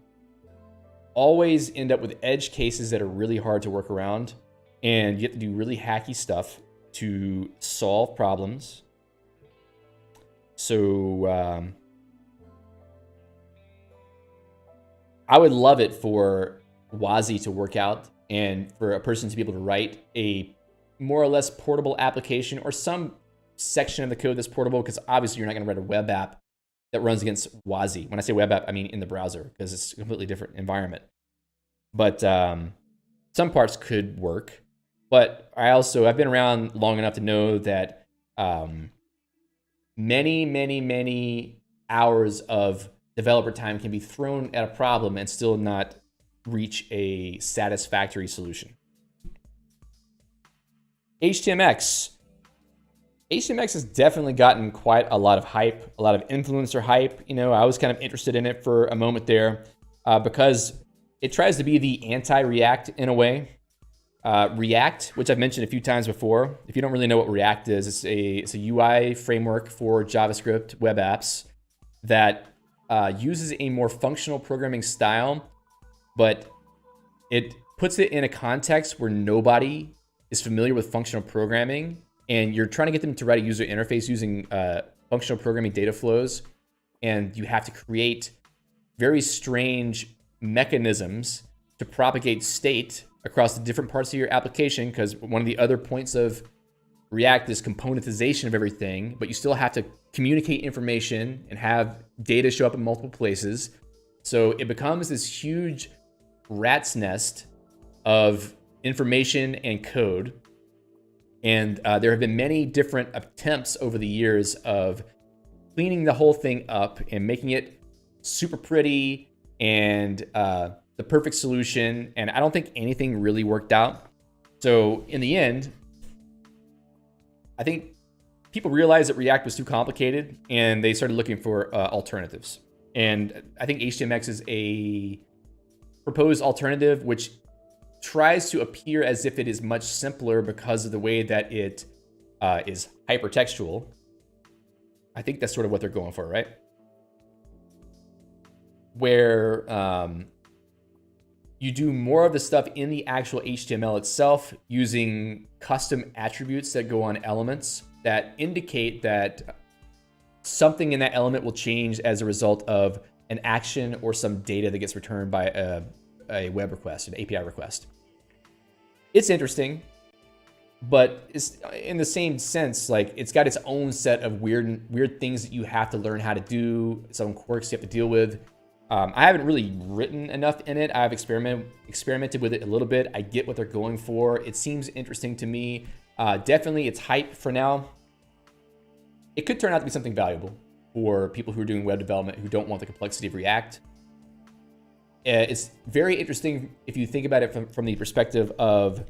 always end up with edge cases that are really hard to work around, and you have to do really hacky stuff to solve problems. So I would love it for WASI to work out and for a person to be able to write a more or less portable application or some section of the code that's portable, because obviously you're not going to write a web app that runs against WASI. When I say web app, I mean in the browser, because it's a completely different environment. But some parts could work. But I've been around long enough to know that many hours of developer time can be thrown at a problem and still not reach a satisfactory solution. HTMX. HTMX has definitely gotten quite a lot of hype, a lot of influencer hype. You know, I was kind of interested in it for a moment there because it tries to be the anti-React in a way. React, which I've mentioned a few times before. If you don't really know what React is, it's a UI framework for JavaScript web apps that uses a more functional programming style, but it puts it in a context where nobody is familiar with functional programming, and you're trying to get them to write a user interface using functional programming data flows, and you have to create very strange mechanisms to propagate state across the different parts of your application, because one of the other points of React is componentization of everything, but you still have to communicate information and have data show up in multiple places. So it becomes this huge rat's nest of information and code. And there have been many different attempts over the years of cleaning the whole thing up and making it super pretty and the perfect solution. And I don't think anything really worked out. So in the end, I think people realized that React was too complicated and they started looking for alternatives. And I think HTMX is a proposed alternative which tries to appear as if it is much simpler because of the way that it is hypertextual. I think that's sort of what they're going for, right? Where you do more of the stuff in the actual HTML itself using custom attributes that go on elements that indicate that something in that element will change as a result of an action or some data that gets returned by a web request, an API request. It's interesting, but it's in the same sense, like it's got its own set of weird things that you have to learn how to do, some quirks you have to deal with. I haven't really written enough in it. I've experimented with it a little bit. I get what they're going for. It seems interesting to me. Definitely it's hype for now. It could turn out to be something valuable for people who are doing web development who don't want the complexity of React. It's very interesting if you think about it from the perspective of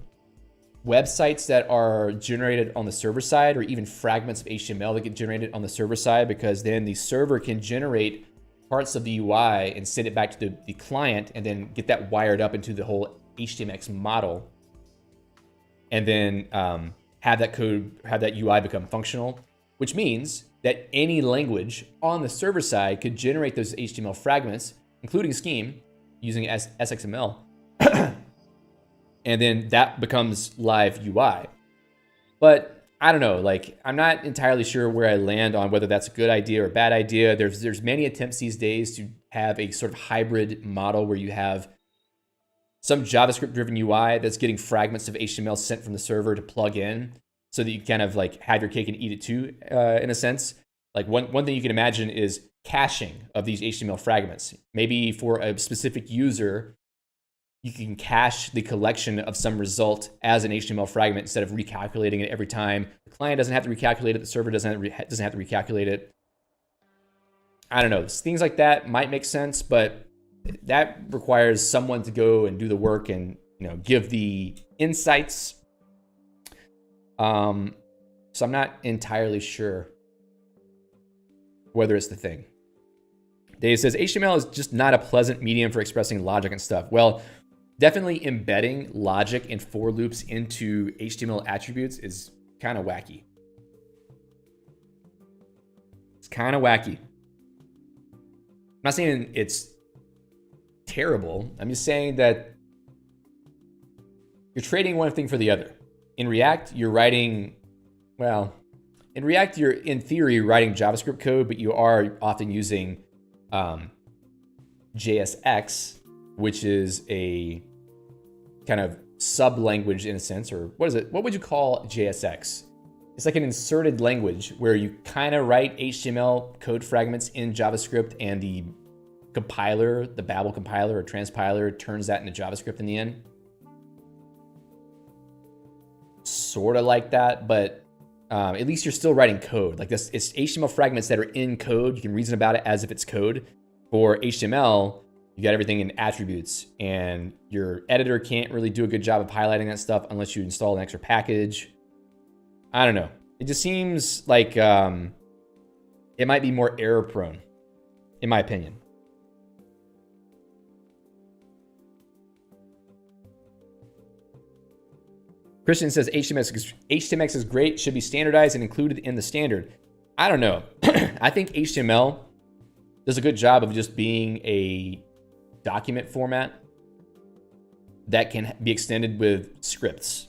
websites that are generated on the server side, or even fragments of HTML that get generated on the server side, because then the server can generate parts of the UI and send it back to the client and then get that wired up into the whole HTMX model, and then have that UI become functional, which means that any language on the server side could generate those HTML fragments, including Scheme, using SXML, and then that becomes live UI. But I don't know, like I'm not entirely sure where I land on whether that's a good idea or a bad idea. There's many attempts these days to have a sort of hybrid model where you have some JavaScript driven UI that's getting fragments of HTML sent from the server to plug in, so that you kind of like have your cake and eat it too, in a sense. Like one thing you can imagine is caching of these HTML fragments. Maybe for a specific user, you can cache the collection of some result as an HTML fragment instead of recalculating it every time. The client doesn't have to recalculate it. The server doesn't have to recalculate it. I don't know. Things like that might make sense, but that requires someone to go and do the work and give the insights. So I'm not entirely sure whether it's the thing. Dave says HTML is just not a pleasant medium for expressing logic and stuff. Well, definitely embedding logic and for loops into HTML attributes is kind of wacky. It's kind of wacky. I'm not saying it's terrible. I'm just saying that you're trading one thing for the other. In React, you're writing, well, in React, you're in theory writing JavaScript code, but you are often using JSX, which is a kind of sub language in a sense, or what is it? What would you call JSX? It's like an inserted language where you kind of write HTML code fragments in JavaScript, and the compiler, the Babel compiler or transpiler, turns that into JavaScript in the end. Sort of like that, but at least you're still writing code. Like this, it's HTML fragments that are in code. You can reason about it as if it's code. For HTML, you got everything in attributes, and your editor can't really do a good job of highlighting that stuff unless you install an extra package. I don't know. It just seems like it might be more error prone, in my opinion. Christian says HTMX is great, should be standardized and included in the standard. I don't know. I think HTML does a good job of just being a document format that can be extended with scripts.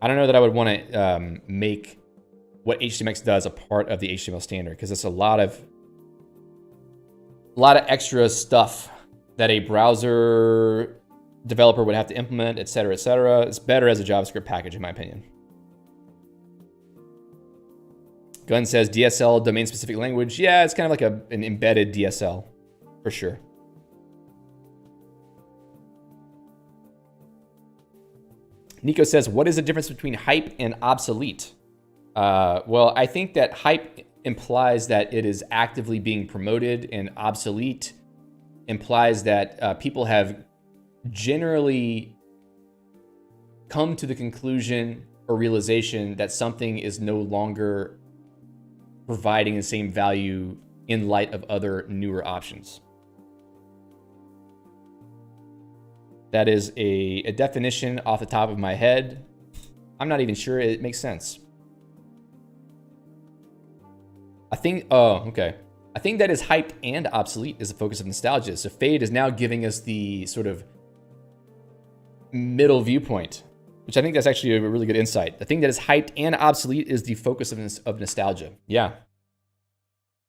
I don't know that I would want to make what HTMX does a part of the HTML standard, because it's a lot of extra stuff that a browser developer would have to implement, et cetera, et cetera. It's better as a JavaScript package, in my opinion. Gunn says DSL, domain-specific language. Yeah, it's kind of like an embedded DSL, for sure. Nico says, what is the difference between hype and obsolete? Well, I think that hype implies that it is actively being promoted, and obsolete implies that people have generally come to the conclusion or realization that something is no longer providing the same value in light of other newer options. That is a definition off the top of my head. I'm not even sure it makes sense. I think that is hyped and obsolete is the focus of nostalgia. So Fade is now giving us the sort of middle viewpoint, which I think that's actually a really good insight. The thing that is hyped and obsolete is the focus of nostalgia. Yeah.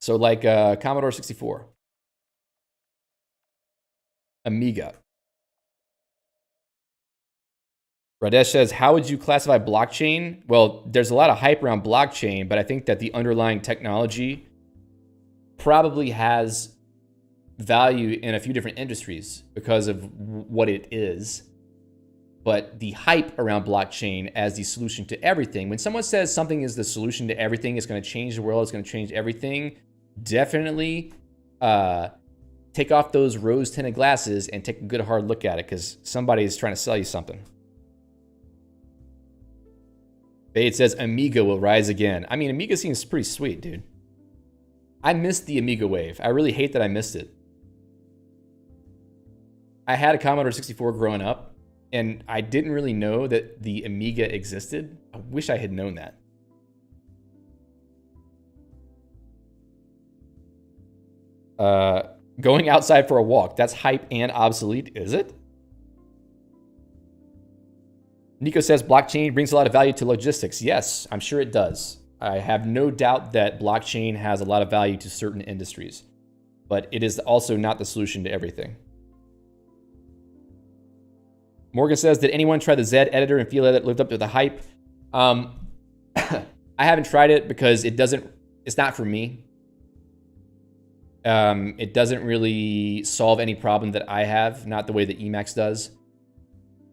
So like Commodore 64, Amiga. Radesh says, how would you classify blockchain? Well, there's a lot of hype around blockchain, but I think that the underlying technology probably has value in a few different industries because of what it is. But the hype around blockchain as the solution to everything, when someone says something is the solution to everything, it's going to change the world, it's going to change everything, definitely take off those rose-tinted glasses and take a good hard look at it, because somebody is trying to sell you something. It says Amiga will rise again. I mean, Amiga seems pretty sweet, dude. I missed the Amiga wave. I really hate that I missed it. I had a Commodore 64 growing up, and I didn't really know that the Amiga existed. I wish I had known that. Going outside for a walk. That's hype and obsolete, is it? Nico says blockchain brings a lot of value to logistics. Yes, I'm sure it does. I have no doubt that blockchain has a lot of value to certain industries, but it is also not the solution to everything. Morgan says, did anyone try the Zed editor and feel that it lived up to the hype? I haven't tried it because it's not for me. It doesn't really solve any problem that I have, not the way that Emacs does.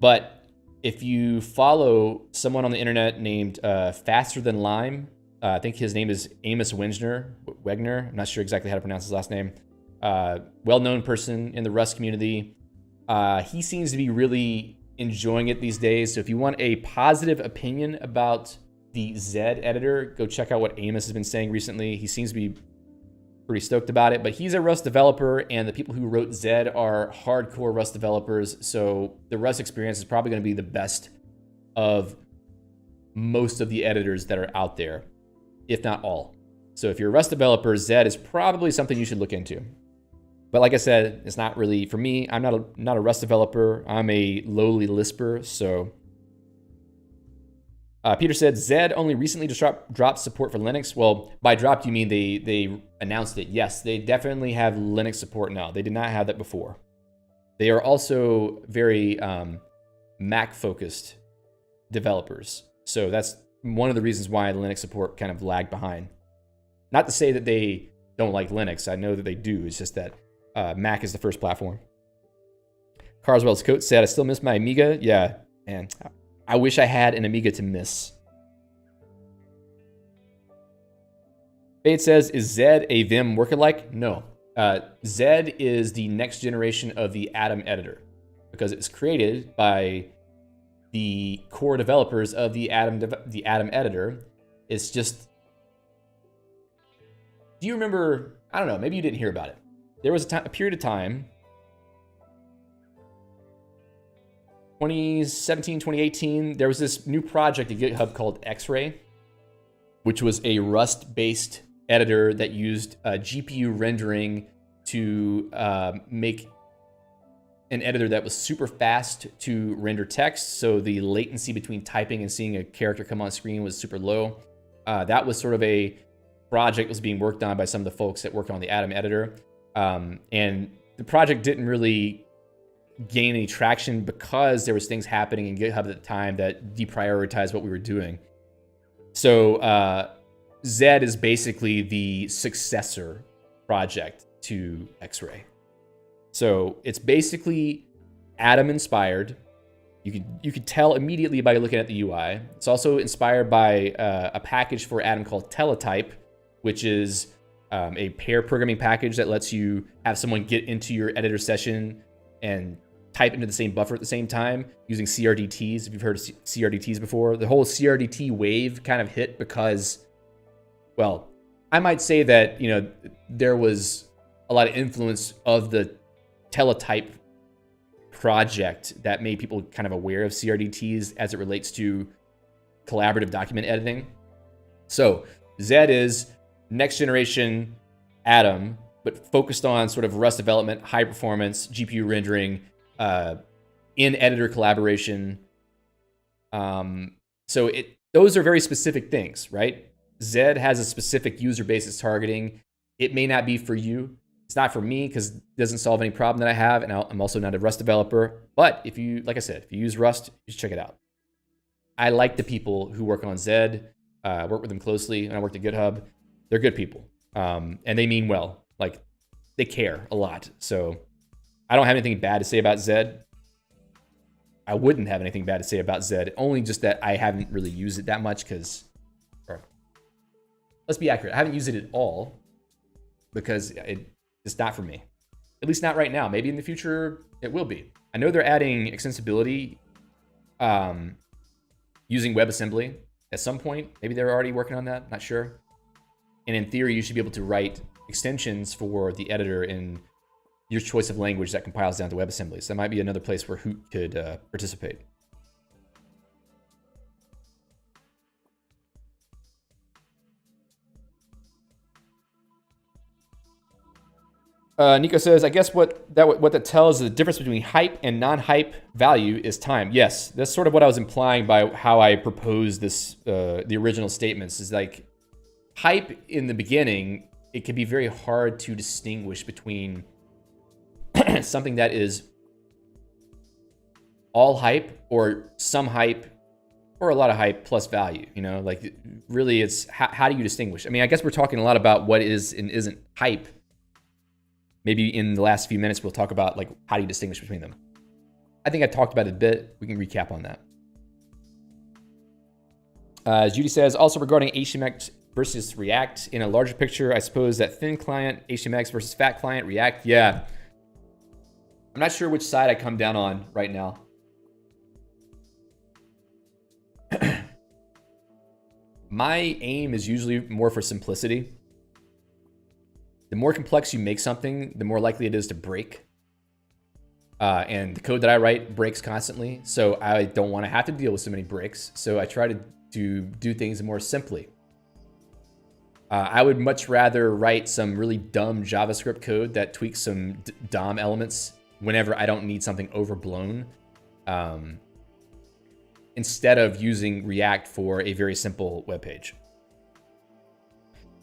But if you follow someone on the internet named Faster Than Lime, I think his name is Amos Wegner. I'm not sure exactly how to pronounce his last name. Well-known person in the Rust community. He seems to be really enjoying it these days. So if you want a positive opinion about the Zed editor, go check out what Amos has been saying recently. He seems to be pretty stoked about it, but he's a Rust developer, and the people who wrote Zed are hardcore Rust developers. So the Rust experience is probably going to be the best of most of the editors that are out there, if not all. So if you're a Rust developer, Zed is probably something you should look into. But like I said, it's not really for me. I'm not a Rust developer. I'm a lowly Lisper. So Peter said Zed only recently just dropped support for Linux. Well, by dropped you mean they announced it. Yes, they definitely have Linux support now. They did not have that before. They are also very Mac-focused developers. So that's one of the reasons why Linux support kind of lagged behind. Not to say that they don't like Linux. I know that they do. It's just that Mac is the first platform. Carswell's Coat said, I still miss my Amiga. Yeah, and I wish I had an Amiga to miss. Fade says, is Zed a Vim work-alike? No. Zed is the next generation of the Atom editor because it was created by the core developers of the Atom editor. It's just, do you remember, I don't know, maybe you didn't hear about it. There was a period of time, 2017, 2018, there was this new project at GitHub called X-Ray, which was a Rust-based editor that used GPU rendering to make an editor that was super fast to render text. So the latency between typing and seeing a character come on screen was super low. That was sort of a project that was being worked on by some of the folks that work on the Atom editor. And the project didn't really gain any traction because there was things happening in GitHub at the time that deprioritized what we were doing. So Zed is basically the successor project to X-Ray. So it's basically Atom inspired. You could tell immediately by looking at the UI. It's also inspired by a package for Atom called Teletype, which is a pair programming package that lets you have someone get into your editor session and type into the same buffer at the same time using CRDTs. If you've heard of CRDTs before, the whole CRDT wave kind of hit because, well, I might say that, you know, there was a lot of influence of the Teletype project that made people kind of aware of CRDTs as it relates to collaborative document editing. So Zed is next generation Atom, but focused on sort of Rust development, high performance, GPU rendering, in editor collaboration. So those are very specific things, right? Zed has a specific user base it's targeting. It may not be for you. It's not for me because it doesn't solve any problem that I have, and I'm also not a Rust developer. But if you, like I said, if you use Rust, you should check it out. I like the people who work on Zed. I work with them closely, and I worked at GitHub. They're good people, and they mean well. Like, they care a lot. So I don't have anything bad to say about Zed. I wouldn't have anything bad to say about Zed, only just that I haven't really used it that much because, let's be accurate, I haven't used it at all because it's not for me. At least not right now. Maybe in the future it will be. I know they're adding extensibility using WebAssembly at some point. Maybe they're already working on that, not sure. And in theory, you should be able to write extensions for the editor in your choice of language that compiles down to WebAssembly. So that might be another place where Hoot could participate. Nico says, I guess what that tells is the difference between hype and non-hype value is time. Yes, that's sort of what I was implying by how I proposed this, the original statements, is like hype in the beginning, it can be very hard to distinguish between something that is all hype or some hype or a lot of hype plus value, you know, like really it's how do you distinguish? I mean, I guess we're talking a lot about what is and isn't hype. Maybe in the last few minutes, we'll talk about like how do you distinguish between them. I think I talked about it a bit. We can recap on that. Judy says, also regarding HTMX versus React, in a larger picture, I suppose that thin client, HTMX versus fat client, React. Yeah. I'm not sure which side I come down on right now. My aim is usually more for simplicity. The more complex you make something, the more likely it is to break. And the code that I write breaks constantly, so I don't want to have to deal with so many breaks. So I try to do things more simply. I would much rather write some really dumb JavaScript code that tweaks some DOM elements whenever I don't need something overblown, instead of using React for a very simple web page.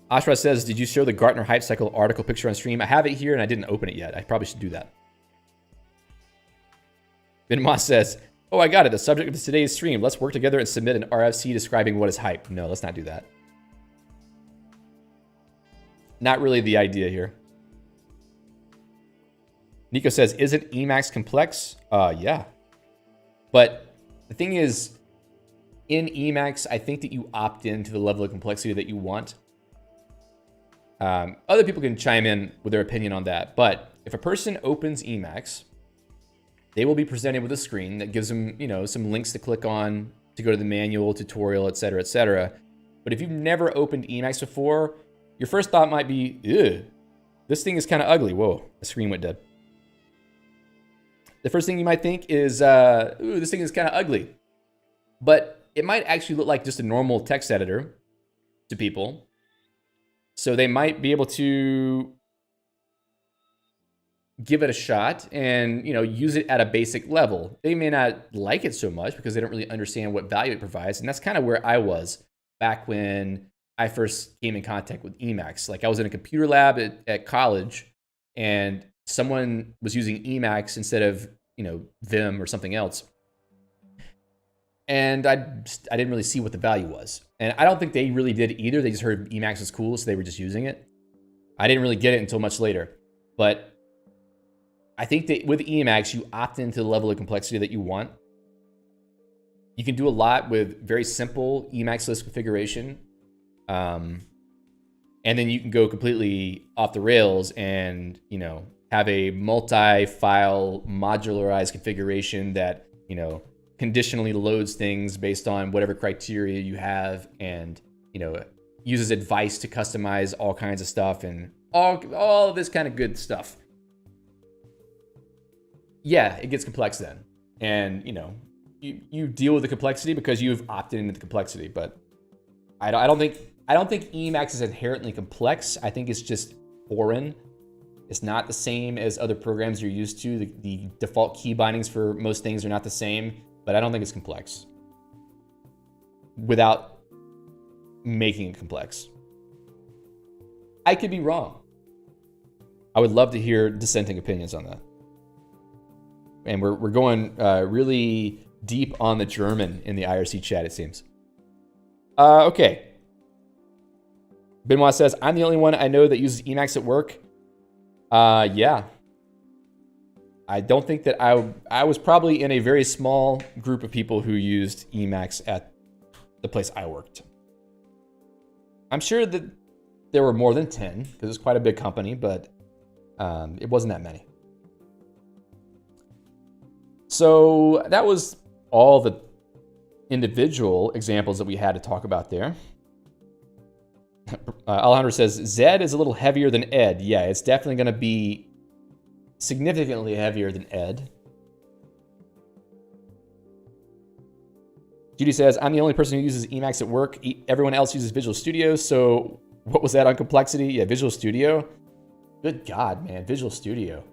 Ashra says, did you show the Gartner Hype Cycle article picture on stream? I have it here and I didn't open it yet. I probably should do that. Benoit says, Oh, I got it. The subject of today's stream. Let's work together and submit an RFC describing what is hype. No, let's not do that. Not really the idea here. Nico says, isn't Emacs complex? Yeah. But the thing is, in Emacs, I think that you opt into the level of complexity that you want. Other people can chime in with their opinion on that. But if a person opens Emacs, they will be presented with a screen that gives them, you know, some links to click on to go to the manual, tutorial, et cetera, et cetera. But if you've never opened Emacs before, your first thought might be, ew, this thing is kind of ugly. Whoa, the screen went dead. The first thing you might think is, ooh, this thing is kind of ugly. But it might actually look like just a normal text editor to people. So they might be able to give it a shot and, you know, use it at a basic level. They may not like it so much because they don't really understand what value it provides. And that's kind of where I was back when I first came in contact with Emacs. Like I was in a computer lab at college and someone was using Emacs instead of, you know, Vim or something else. And I didn't really see what the value was. And I don't think they really did either. They just heard Emacs was cool, so they were just using it. I didn't really get it until much later. But I think that with Emacs, you opt into the level of complexity that you want. You can do a lot with very simple Emacs list configuration. And then you can go completely off the rails and, you know, have a multi-file modularized configuration that, you know, conditionally loads things based on whatever criteria you have and, you know, uses advice to customize all kinds of stuff and all this kind of good stuff. Yeah, it gets complex then. And, you know, you deal with the complexity because you've opted into the complexity. But I don't think Emacs is inherently complex. I think it's just foreign. It's not the same as other programs you're used to. The default key bindings for most things are not the same, but I don't think it's complex without making it complex. I could be wrong. I would love to hear dissenting opinions on that. And we're going really deep on the German in the IRC chat, it seems. Okay. Benoit says, I'm the only one I know that uses Emacs at work. Yeah. I don't think that I was probably in a very small group of people who used Emacs at the place I worked. I'm sure that there were more than 10 because it's quite a big company, but it wasn't that many. So that was all the individual examples that we had to talk about there. Alejandro says, Zed is a little heavier than Ed. Yeah, it's definitely going to be significantly heavier than Ed. Judy says, I'm the only person who uses Emacs at work. Everyone else uses Visual Studio. So what was that on complexity? Yeah, Visual Studio. Good God, man, Visual Studio.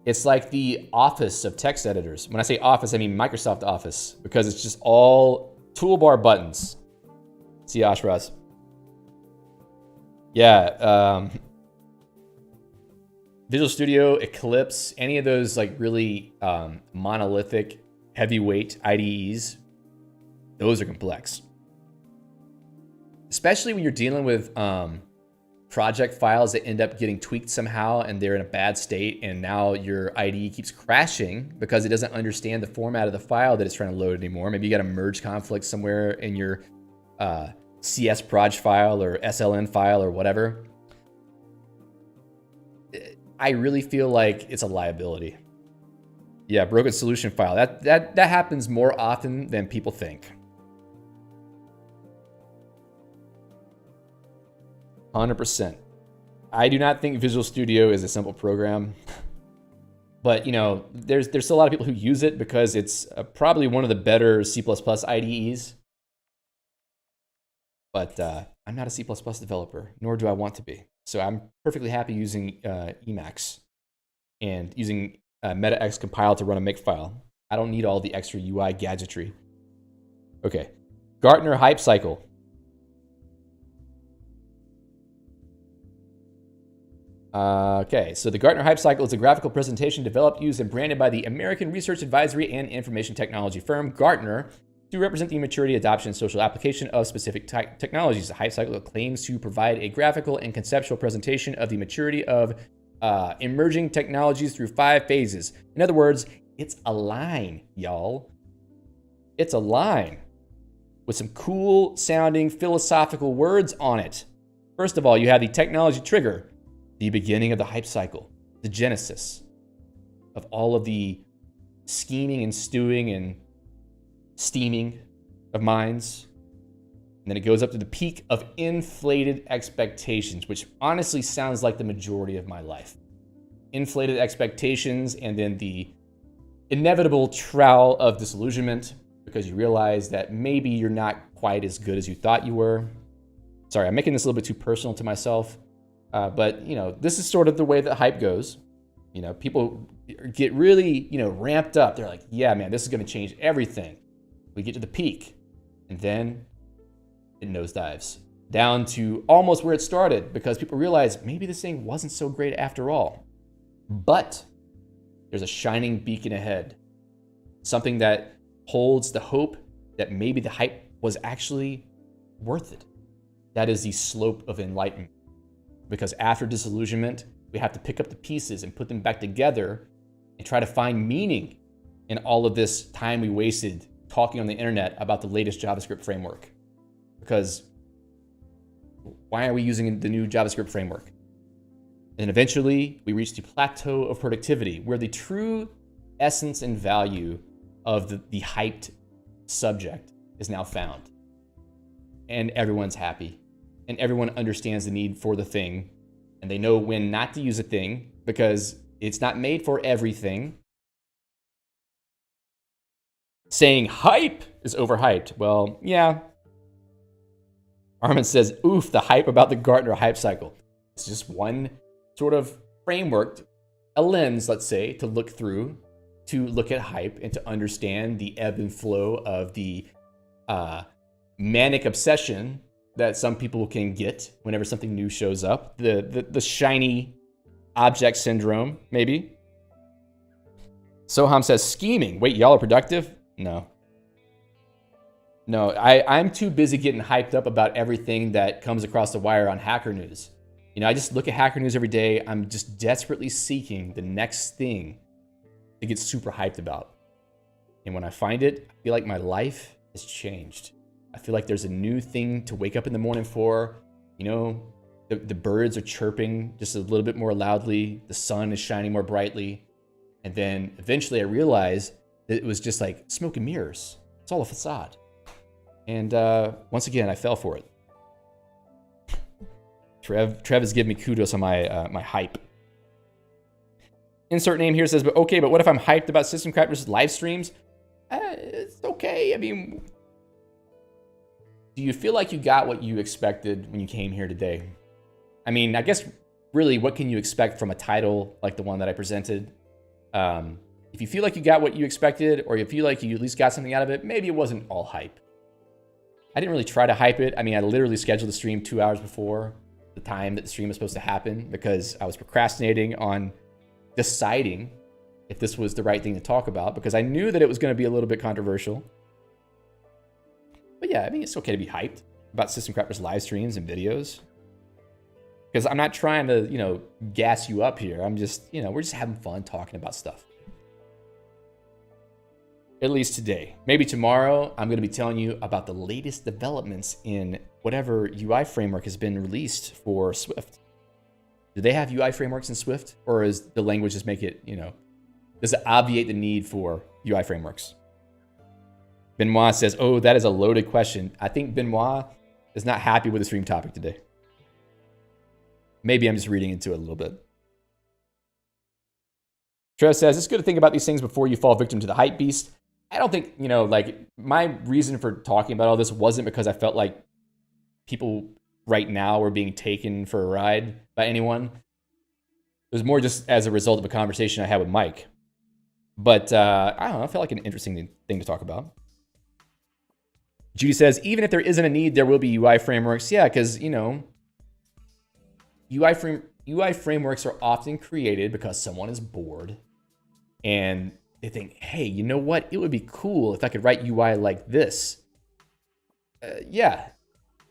It's like the Office of text editors. When I say Office, I mean Microsoft Office, because it's just all toolbar buttons. See Ashraz. Yeah, Visual Studio, Eclipse, any of those like really monolithic, heavyweight IDEs, those are complex. Especially when you're dealing with project files that end up getting tweaked somehow and they're in a bad state and now your IDE keeps crashing because it doesn't understand the format of the file that it's trying to load anymore. Maybe you got a merge conflict somewhere in your CS proj file or SLN file or whatever. I really feel like it's a liability. Yeah, broken solution file. That happens more often than people think. 100%. I do not think Visual Studio is a simple program, but you know, there's still a lot of people who use it because it's probably one of the better C++ IDEs. But I'm not a C++ developer, nor do I want to be. So I'm perfectly happy using Emacs and using MetaX compile to run a makefile. I don't need all the extra UI gadgetry. Okay, Gartner hype cycle. Okay, so the Gartner Hype Cycle is a graphical presentation developed, used, and branded by the American research advisory and information technology firm Gartner to represent the maturity, adoption, and social application of specific technologies. The Hype Cycle claims to provide a graphical and conceptual presentation of the maturity of emerging technologies through 5 phases. In other words, it's a line, y'all. It's a line with some cool sounding philosophical words on it. First of all, you have the technology trigger, the beginning of the hype cycle, the genesis of all of the scheming and stewing and steaming of minds. And then it goes up to the peak of inflated expectations, which honestly sounds like the majority of my life. Inflated expectations, and then the inevitable trowel of disillusionment because you realize that maybe you're not quite as good as you thought you were. Sorry, I'm making this a little bit too personal to myself. But, this is sort of the way that hype goes. People get really, ramped up. They're like, yeah, man, this is going to change everything. We get to the peak, and then it nosedives down to almost where it started because people realize maybe this thing wasn't so great after all. But there's a shining beacon ahead, something that holds the hope that maybe the hype was actually worth it. That is the slope of enlightenment. Because after disillusionment, we have to pick up the pieces and put them back together and try to find meaning in all of this time we wasted talking on the internet about the latest JavaScript framework. Because why are we using the new JavaScript framework? And eventually, we reach the plateau of productivity, where the true essence and value of the hyped subject is now found. And everyone's happy. And everyone understands the need for the thing, and they know when not to use a thing because it's not made for everything. Saying hype is overhyped. Well, yeah. Armin says, oof, the hype about the Gartner hype cycle. It's just one sort of framework, a lens, let's say, to look through, to look at hype and to understand the ebb and flow of the manic obsession that some people can get whenever something new shows up. The shiny object syndrome, maybe. Soham says, scheming. Wait, y'all are productive? No, I'm too busy getting hyped up about everything that comes across the wire on Hacker News. I just look at Hacker News every day. I'm just desperately seeking the next thing to get super hyped about. And when I find it, I feel like my life has changed. I feel like there's a new thing to wake up in the morning for. The birds are chirping just a little bit more loudly. The sun is shining more brightly. And then eventually I realized that it was just like smoke and mirrors. It's all a facade. And once again, I fell for it. Trev is giving me kudos on my hype. Insert name here says, but what if I'm hyped about System Crafters live streams? It's okay. I mean, do you feel like you got what you expected when you came here today? I mean, I guess really what can you expect from a title like the one that I presented? If you feel like you got what you expected, or you feel like you at least got something out of it, maybe it wasn't all hype. I didn't really try to hype it. I mean, I literally scheduled the stream 2 hours before the time that the stream was supposed to happen because I was procrastinating on deciding if this was the right thing to talk about because I knew that it was going to be a little bit controversial. But yeah, I mean, it's okay to be hyped about System Crafters live streams and videos. Because I'm not trying to, gas you up here. I'm just, we're just having fun talking about stuff. At least today. Maybe tomorrow, I'm going to be telling you about the latest developments in whatever UI framework has been released for Swift. Do they have UI frameworks in Swift? Or is the language just make it, does it obviate the need for UI frameworks? Benoit says, oh, that is a loaded question. I think Benoit is not happy with the stream topic today. Maybe I'm just reading into it a little bit. Trev says, it's good to think about these things before you fall victim to the hype beast. I don't think, my reason for talking about all this wasn't because I felt like people right now were being taken for a ride by anyone. It was more just as a result of a conversation I had with Mike. But I don't know, I felt like an interesting thing to talk about. Judy says, even if there isn't a need, there will be UI frameworks. Yeah, because, UI UI frameworks are often created because someone is bored and they think, hey, you know what? It would be cool if I could write UI like this. Yeah,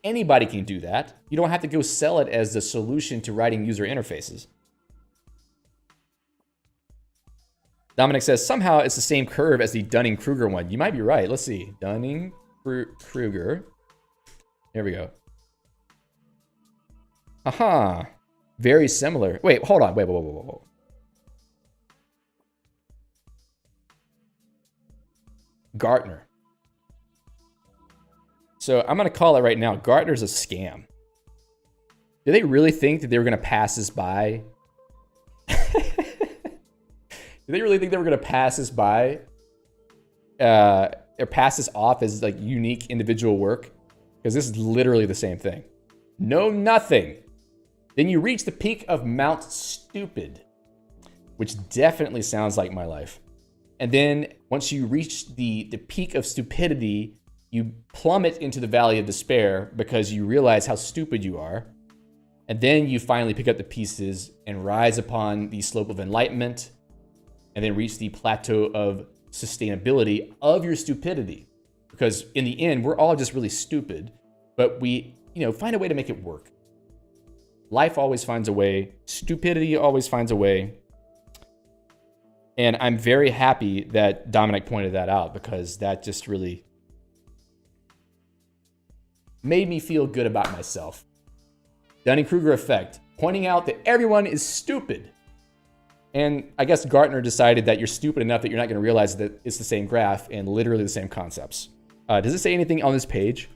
anybody can do that. You don't have to go sell it as the solution to writing user interfaces. Dominic says, somehow it's the same curve as the Dunning-Kruger one. You might be right. Let's see. Dunning-Kruger. There we go. Aha. Very similar. Wait, hold on. Whoa. Gartner. So I'm going to call it right now. Gartner's a scam. Do they really think that they were going to pass this by? Do they really think they were going to pass this by? Or pass this off as like unique individual work? Because this is literally the same thing. Know nothing. Then you reach the peak of Mount Stupid, which definitely sounds like my life. And then once you reach the peak of stupidity, you plummet into the valley of despair because you realize how stupid you are. And then you finally pick up the pieces and rise upon the slope of enlightenment and then reach the plateau of sustainability of your stupidity. Because in the end, we're all just really stupid, but we, find a way to make it work. Life always finds a way. Stupidity always finds a way. And I'm very happy that Dominic pointed that out because that just really made me feel good about myself. Dunning-Kruger effect, pointing out that everyone is stupid. And I guess Gartner decided that you're stupid enough that you're not going to realize that it's the same graph and literally the same concepts. Does it say anything on this page?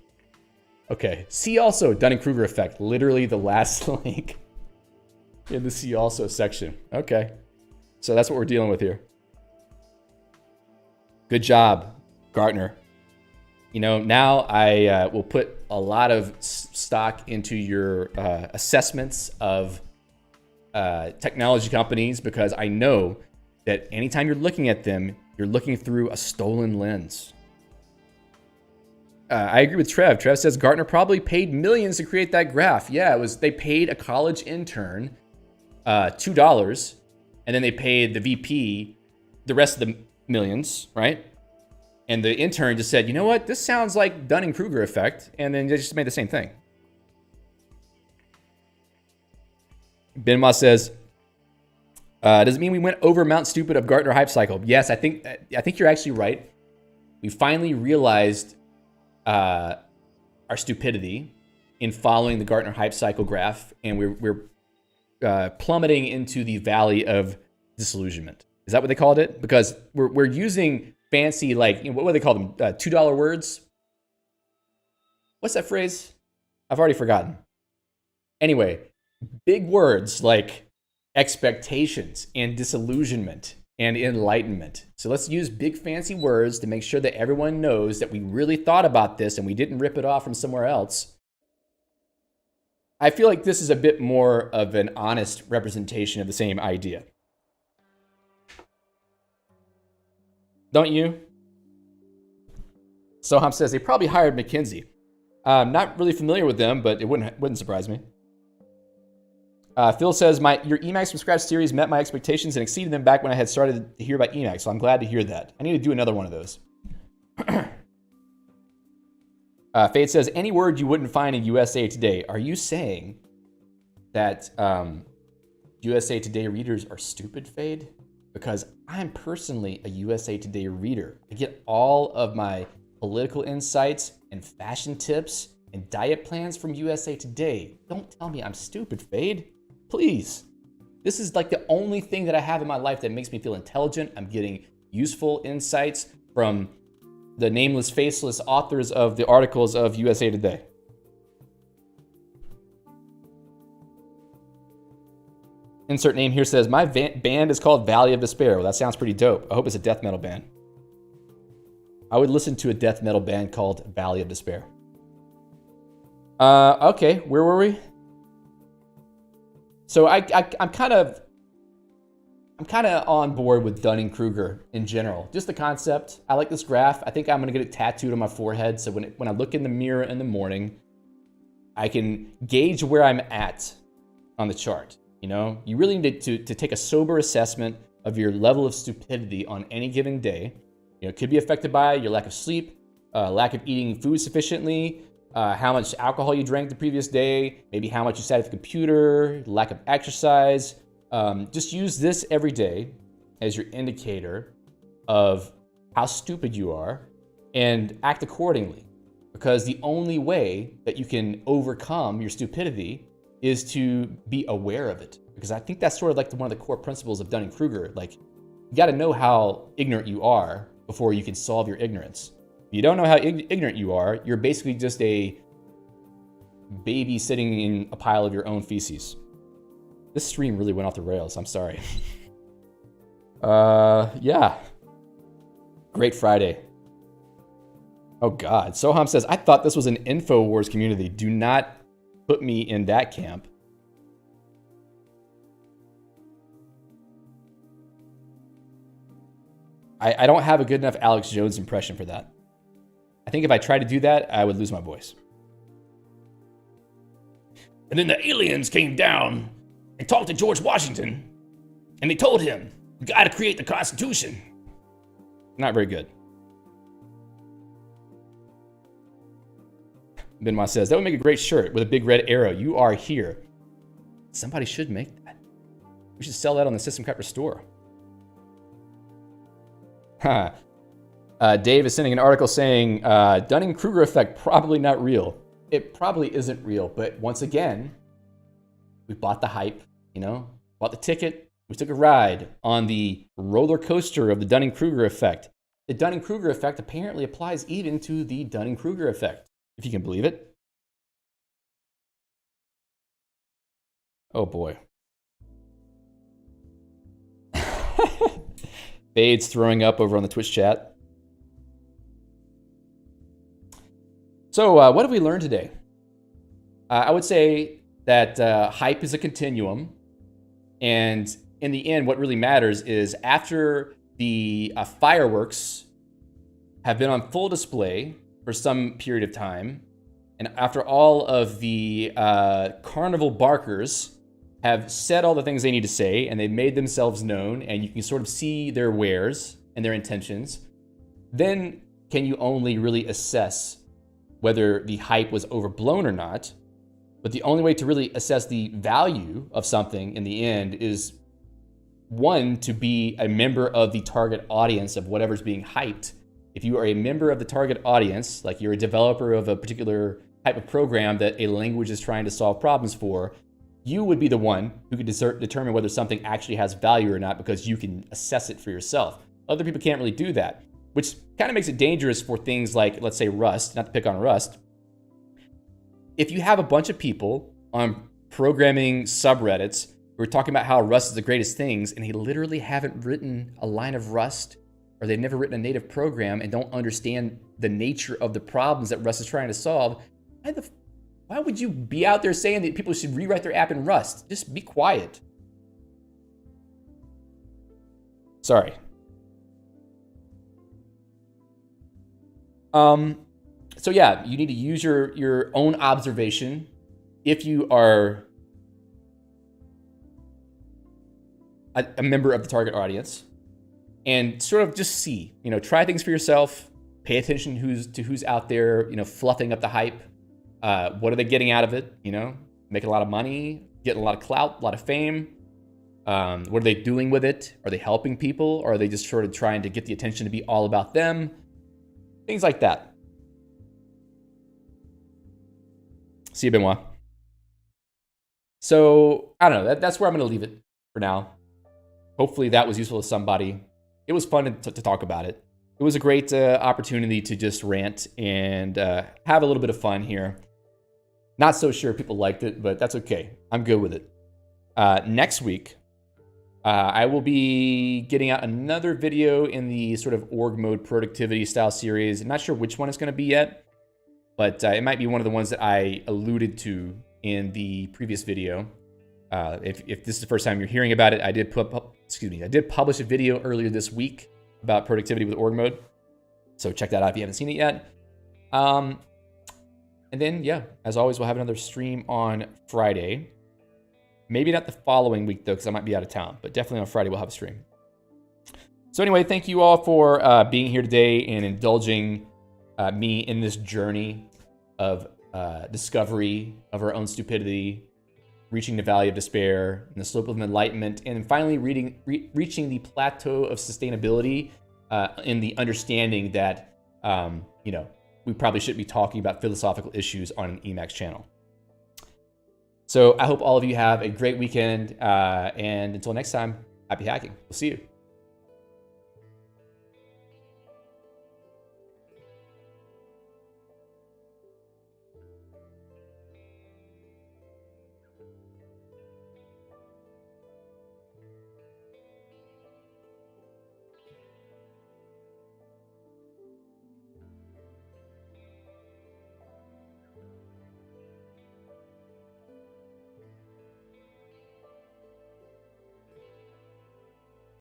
Okay. See also Dunning-Kruger effect, literally the last link in the see also section. Okay. So that's what we're dealing with here. Good job, Gartner. Now I will put a lot of stock into your assessments of technology companies because I know that anytime you're looking at them, you're looking through a stolen lens. I agree with Trev. Trev says Gartner probably paid millions to create that graph. Yeah, they paid a college intern $2, and then they paid the VP the rest of the millions, right? And the intern just said, you know what? This sounds like Dunning-Kruger effect, and then they just made the same thing. Benma says, does it mean we went over Mount Stupid of Gartner hype cycle? Yes, I think you're actually right. We finally realized our stupidity in following the Gartner hype cycle graph, and we're plummeting into the valley of disillusionment. Is that what they called it? Because we're using fancy, like, what do they call them? $2 words? What's that phrase? I've already forgotten. Anyway, big words like expectations and disillusionment and enlightenment. So let's use big fancy words to make sure that everyone knows that we really thought about this and we didn't rip it off from somewhere else. I feel like this is a bit more of an honest representation of the same idea. Don't you? Soham says they probably hired McKinsey. Not really familiar with them, but it wouldn't surprise me. Phil says, your Emacs from Scratch series met my expectations and exceeded them back when I had started to hear about Emacs, so I'm glad to hear that. I need to do another one of those. Fade says, any word you wouldn't find in USA Today. Are you saying that USA Today readers are stupid, Fade? Because I'm personally a USA Today reader. I get all of my political insights and fashion tips and diet plans from USA Today. Don't tell me I'm stupid, Fade. Please. This is like the only thing that I have in my life that makes me feel intelligent. I'm getting useful insights from the nameless, faceless authors of the articles of USA Today. Insert name here says, my band is called Valley of Despair. Well, that sounds pretty dope. I hope it's a death metal band. I would listen to a death metal band called Valley of Despair. Okay, where were we? So I'm kind of on board with Dunning-Kruger in general. Just the concept. I like this graph. I think I'm gonna get it tattooed on my forehead. So when I look in the mirror in the morning, I can gauge where I'm at on the chart. You know, you really need to take a sober assessment of your level of stupidity on any given day. You know, it could be affected by your lack of sleep, lack of eating food sufficiently, how much alcohol you drank the previous day, maybe how much you sat at the computer, lack of exercise. Just use this every day as your indicator of how stupid you are and act accordingly. Because the only way that you can overcome your stupidity is to be aware of it. Because I think that's sort of like one of the core principles of Dunning-Kruger. Like, you got to know how ignorant you are before you can solve your ignorance. If you don't know how ignorant you are, you're basically just a baby sitting in a pile of your own feces. This stream really went off the rails. I'm sorry. Yeah. Great Friday. Oh God. Soham says, I thought this was an InfoWars community. Do not put me in that camp. I don't have a good enough Alex Jones impression for that. I think if I tried to do that, I would lose my voice. And then the aliens came down and talked to George Washington, and they told him, we gotta create the Constitution. Not very good. Benoit says, that would make a great shirt with a big red arrow. You are here. Somebody should make that. We should sell that on the System Crafter store. Dave is sending an article saying, Dunning-Kruger effect, probably not real. It probably isn't real, but once again, we bought the hype, you know, bought the ticket. We took a ride on the roller coaster of the Dunning-Kruger effect. The Dunning-Kruger effect apparently applies even to the Dunning-Kruger effect, if you can believe it. Oh boy. Bade's throwing up over on the Twitch chat. So what have we learned today? I would say that hype is a continuum. And in the end, what really matters is after the fireworks have been on full display for some period of time, and after all of the carnival barkers have said all the things they need to say, and they've made themselves known, and you can sort of see their wares and their intentions, then can you only really assess whether the hype was overblown or not. But the only way to really assess the value of something in the end is, one, to be a member of the target audience of whatever's being hyped. If you are a member of the target audience, like you're a developer of a particular type of program that a language is trying to solve problems for, you would be the one who could determine whether something actually has value or not, because you can assess it for yourself. Other people can't really do that, which kind of makes it dangerous for things like, let's say, Rust, not to pick on Rust. If you have a bunch of people on programming subreddits who are talking about how Rust is the greatest things, and they literally haven't written a line of Rust, or they've never written a native program and don't understand the nature of the problems that Rust is trying to solve, why would you be out there saying that people should rewrite their app in Rust? Just be quiet. Sorry. So yeah, you need to use your own observation if you are a member of the target audience, and sort of just see, you know, try things for yourself, pay attention to who's out there, you know, fluffing up the hype. What are they getting out of it? You know, making a lot of money, getting a lot of clout, a lot of fame. What are they doing with it? Are they helping people? Or are they just sort of trying to get the attention to be all about them? Things like that. See you, Benoit. So, I don't know. That's where I'm going to leave it for now. Hopefully that was useful to somebody. It was fun to talk about it. It was a great opportunity to just rant and have a little bit of fun here. Not so sure people liked it, but that's okay. I'm good with it. Next week, I will be getting out another video in the sort of org mode productivity style series. I'm not sure which one it's going to be yet, but it might be one of the ones that I alluded to in the previous video. If this is the first time you're hearing about it, I did publish a video earlier this week about productivity with org mode. So check that out if you haven't seen it yet. And then, yeah, as always, we'll have another stream on Friday. Maybe not the following week, though, because I might be out of town. But definitely on Friday, we'll have a stream. So anyway, thank you all for being here today and indulging me in this journey of discovery of our own stupidity, reaching the valley of despair, and the slope of enlightenment, and then finally reaching the plateau of sustainability in the understanding that, we probably shouldn't be talking about philosophical issues on an Emacs channel. So I hope all of you have a great weekend, and until next time, happy hacking. We'll see you.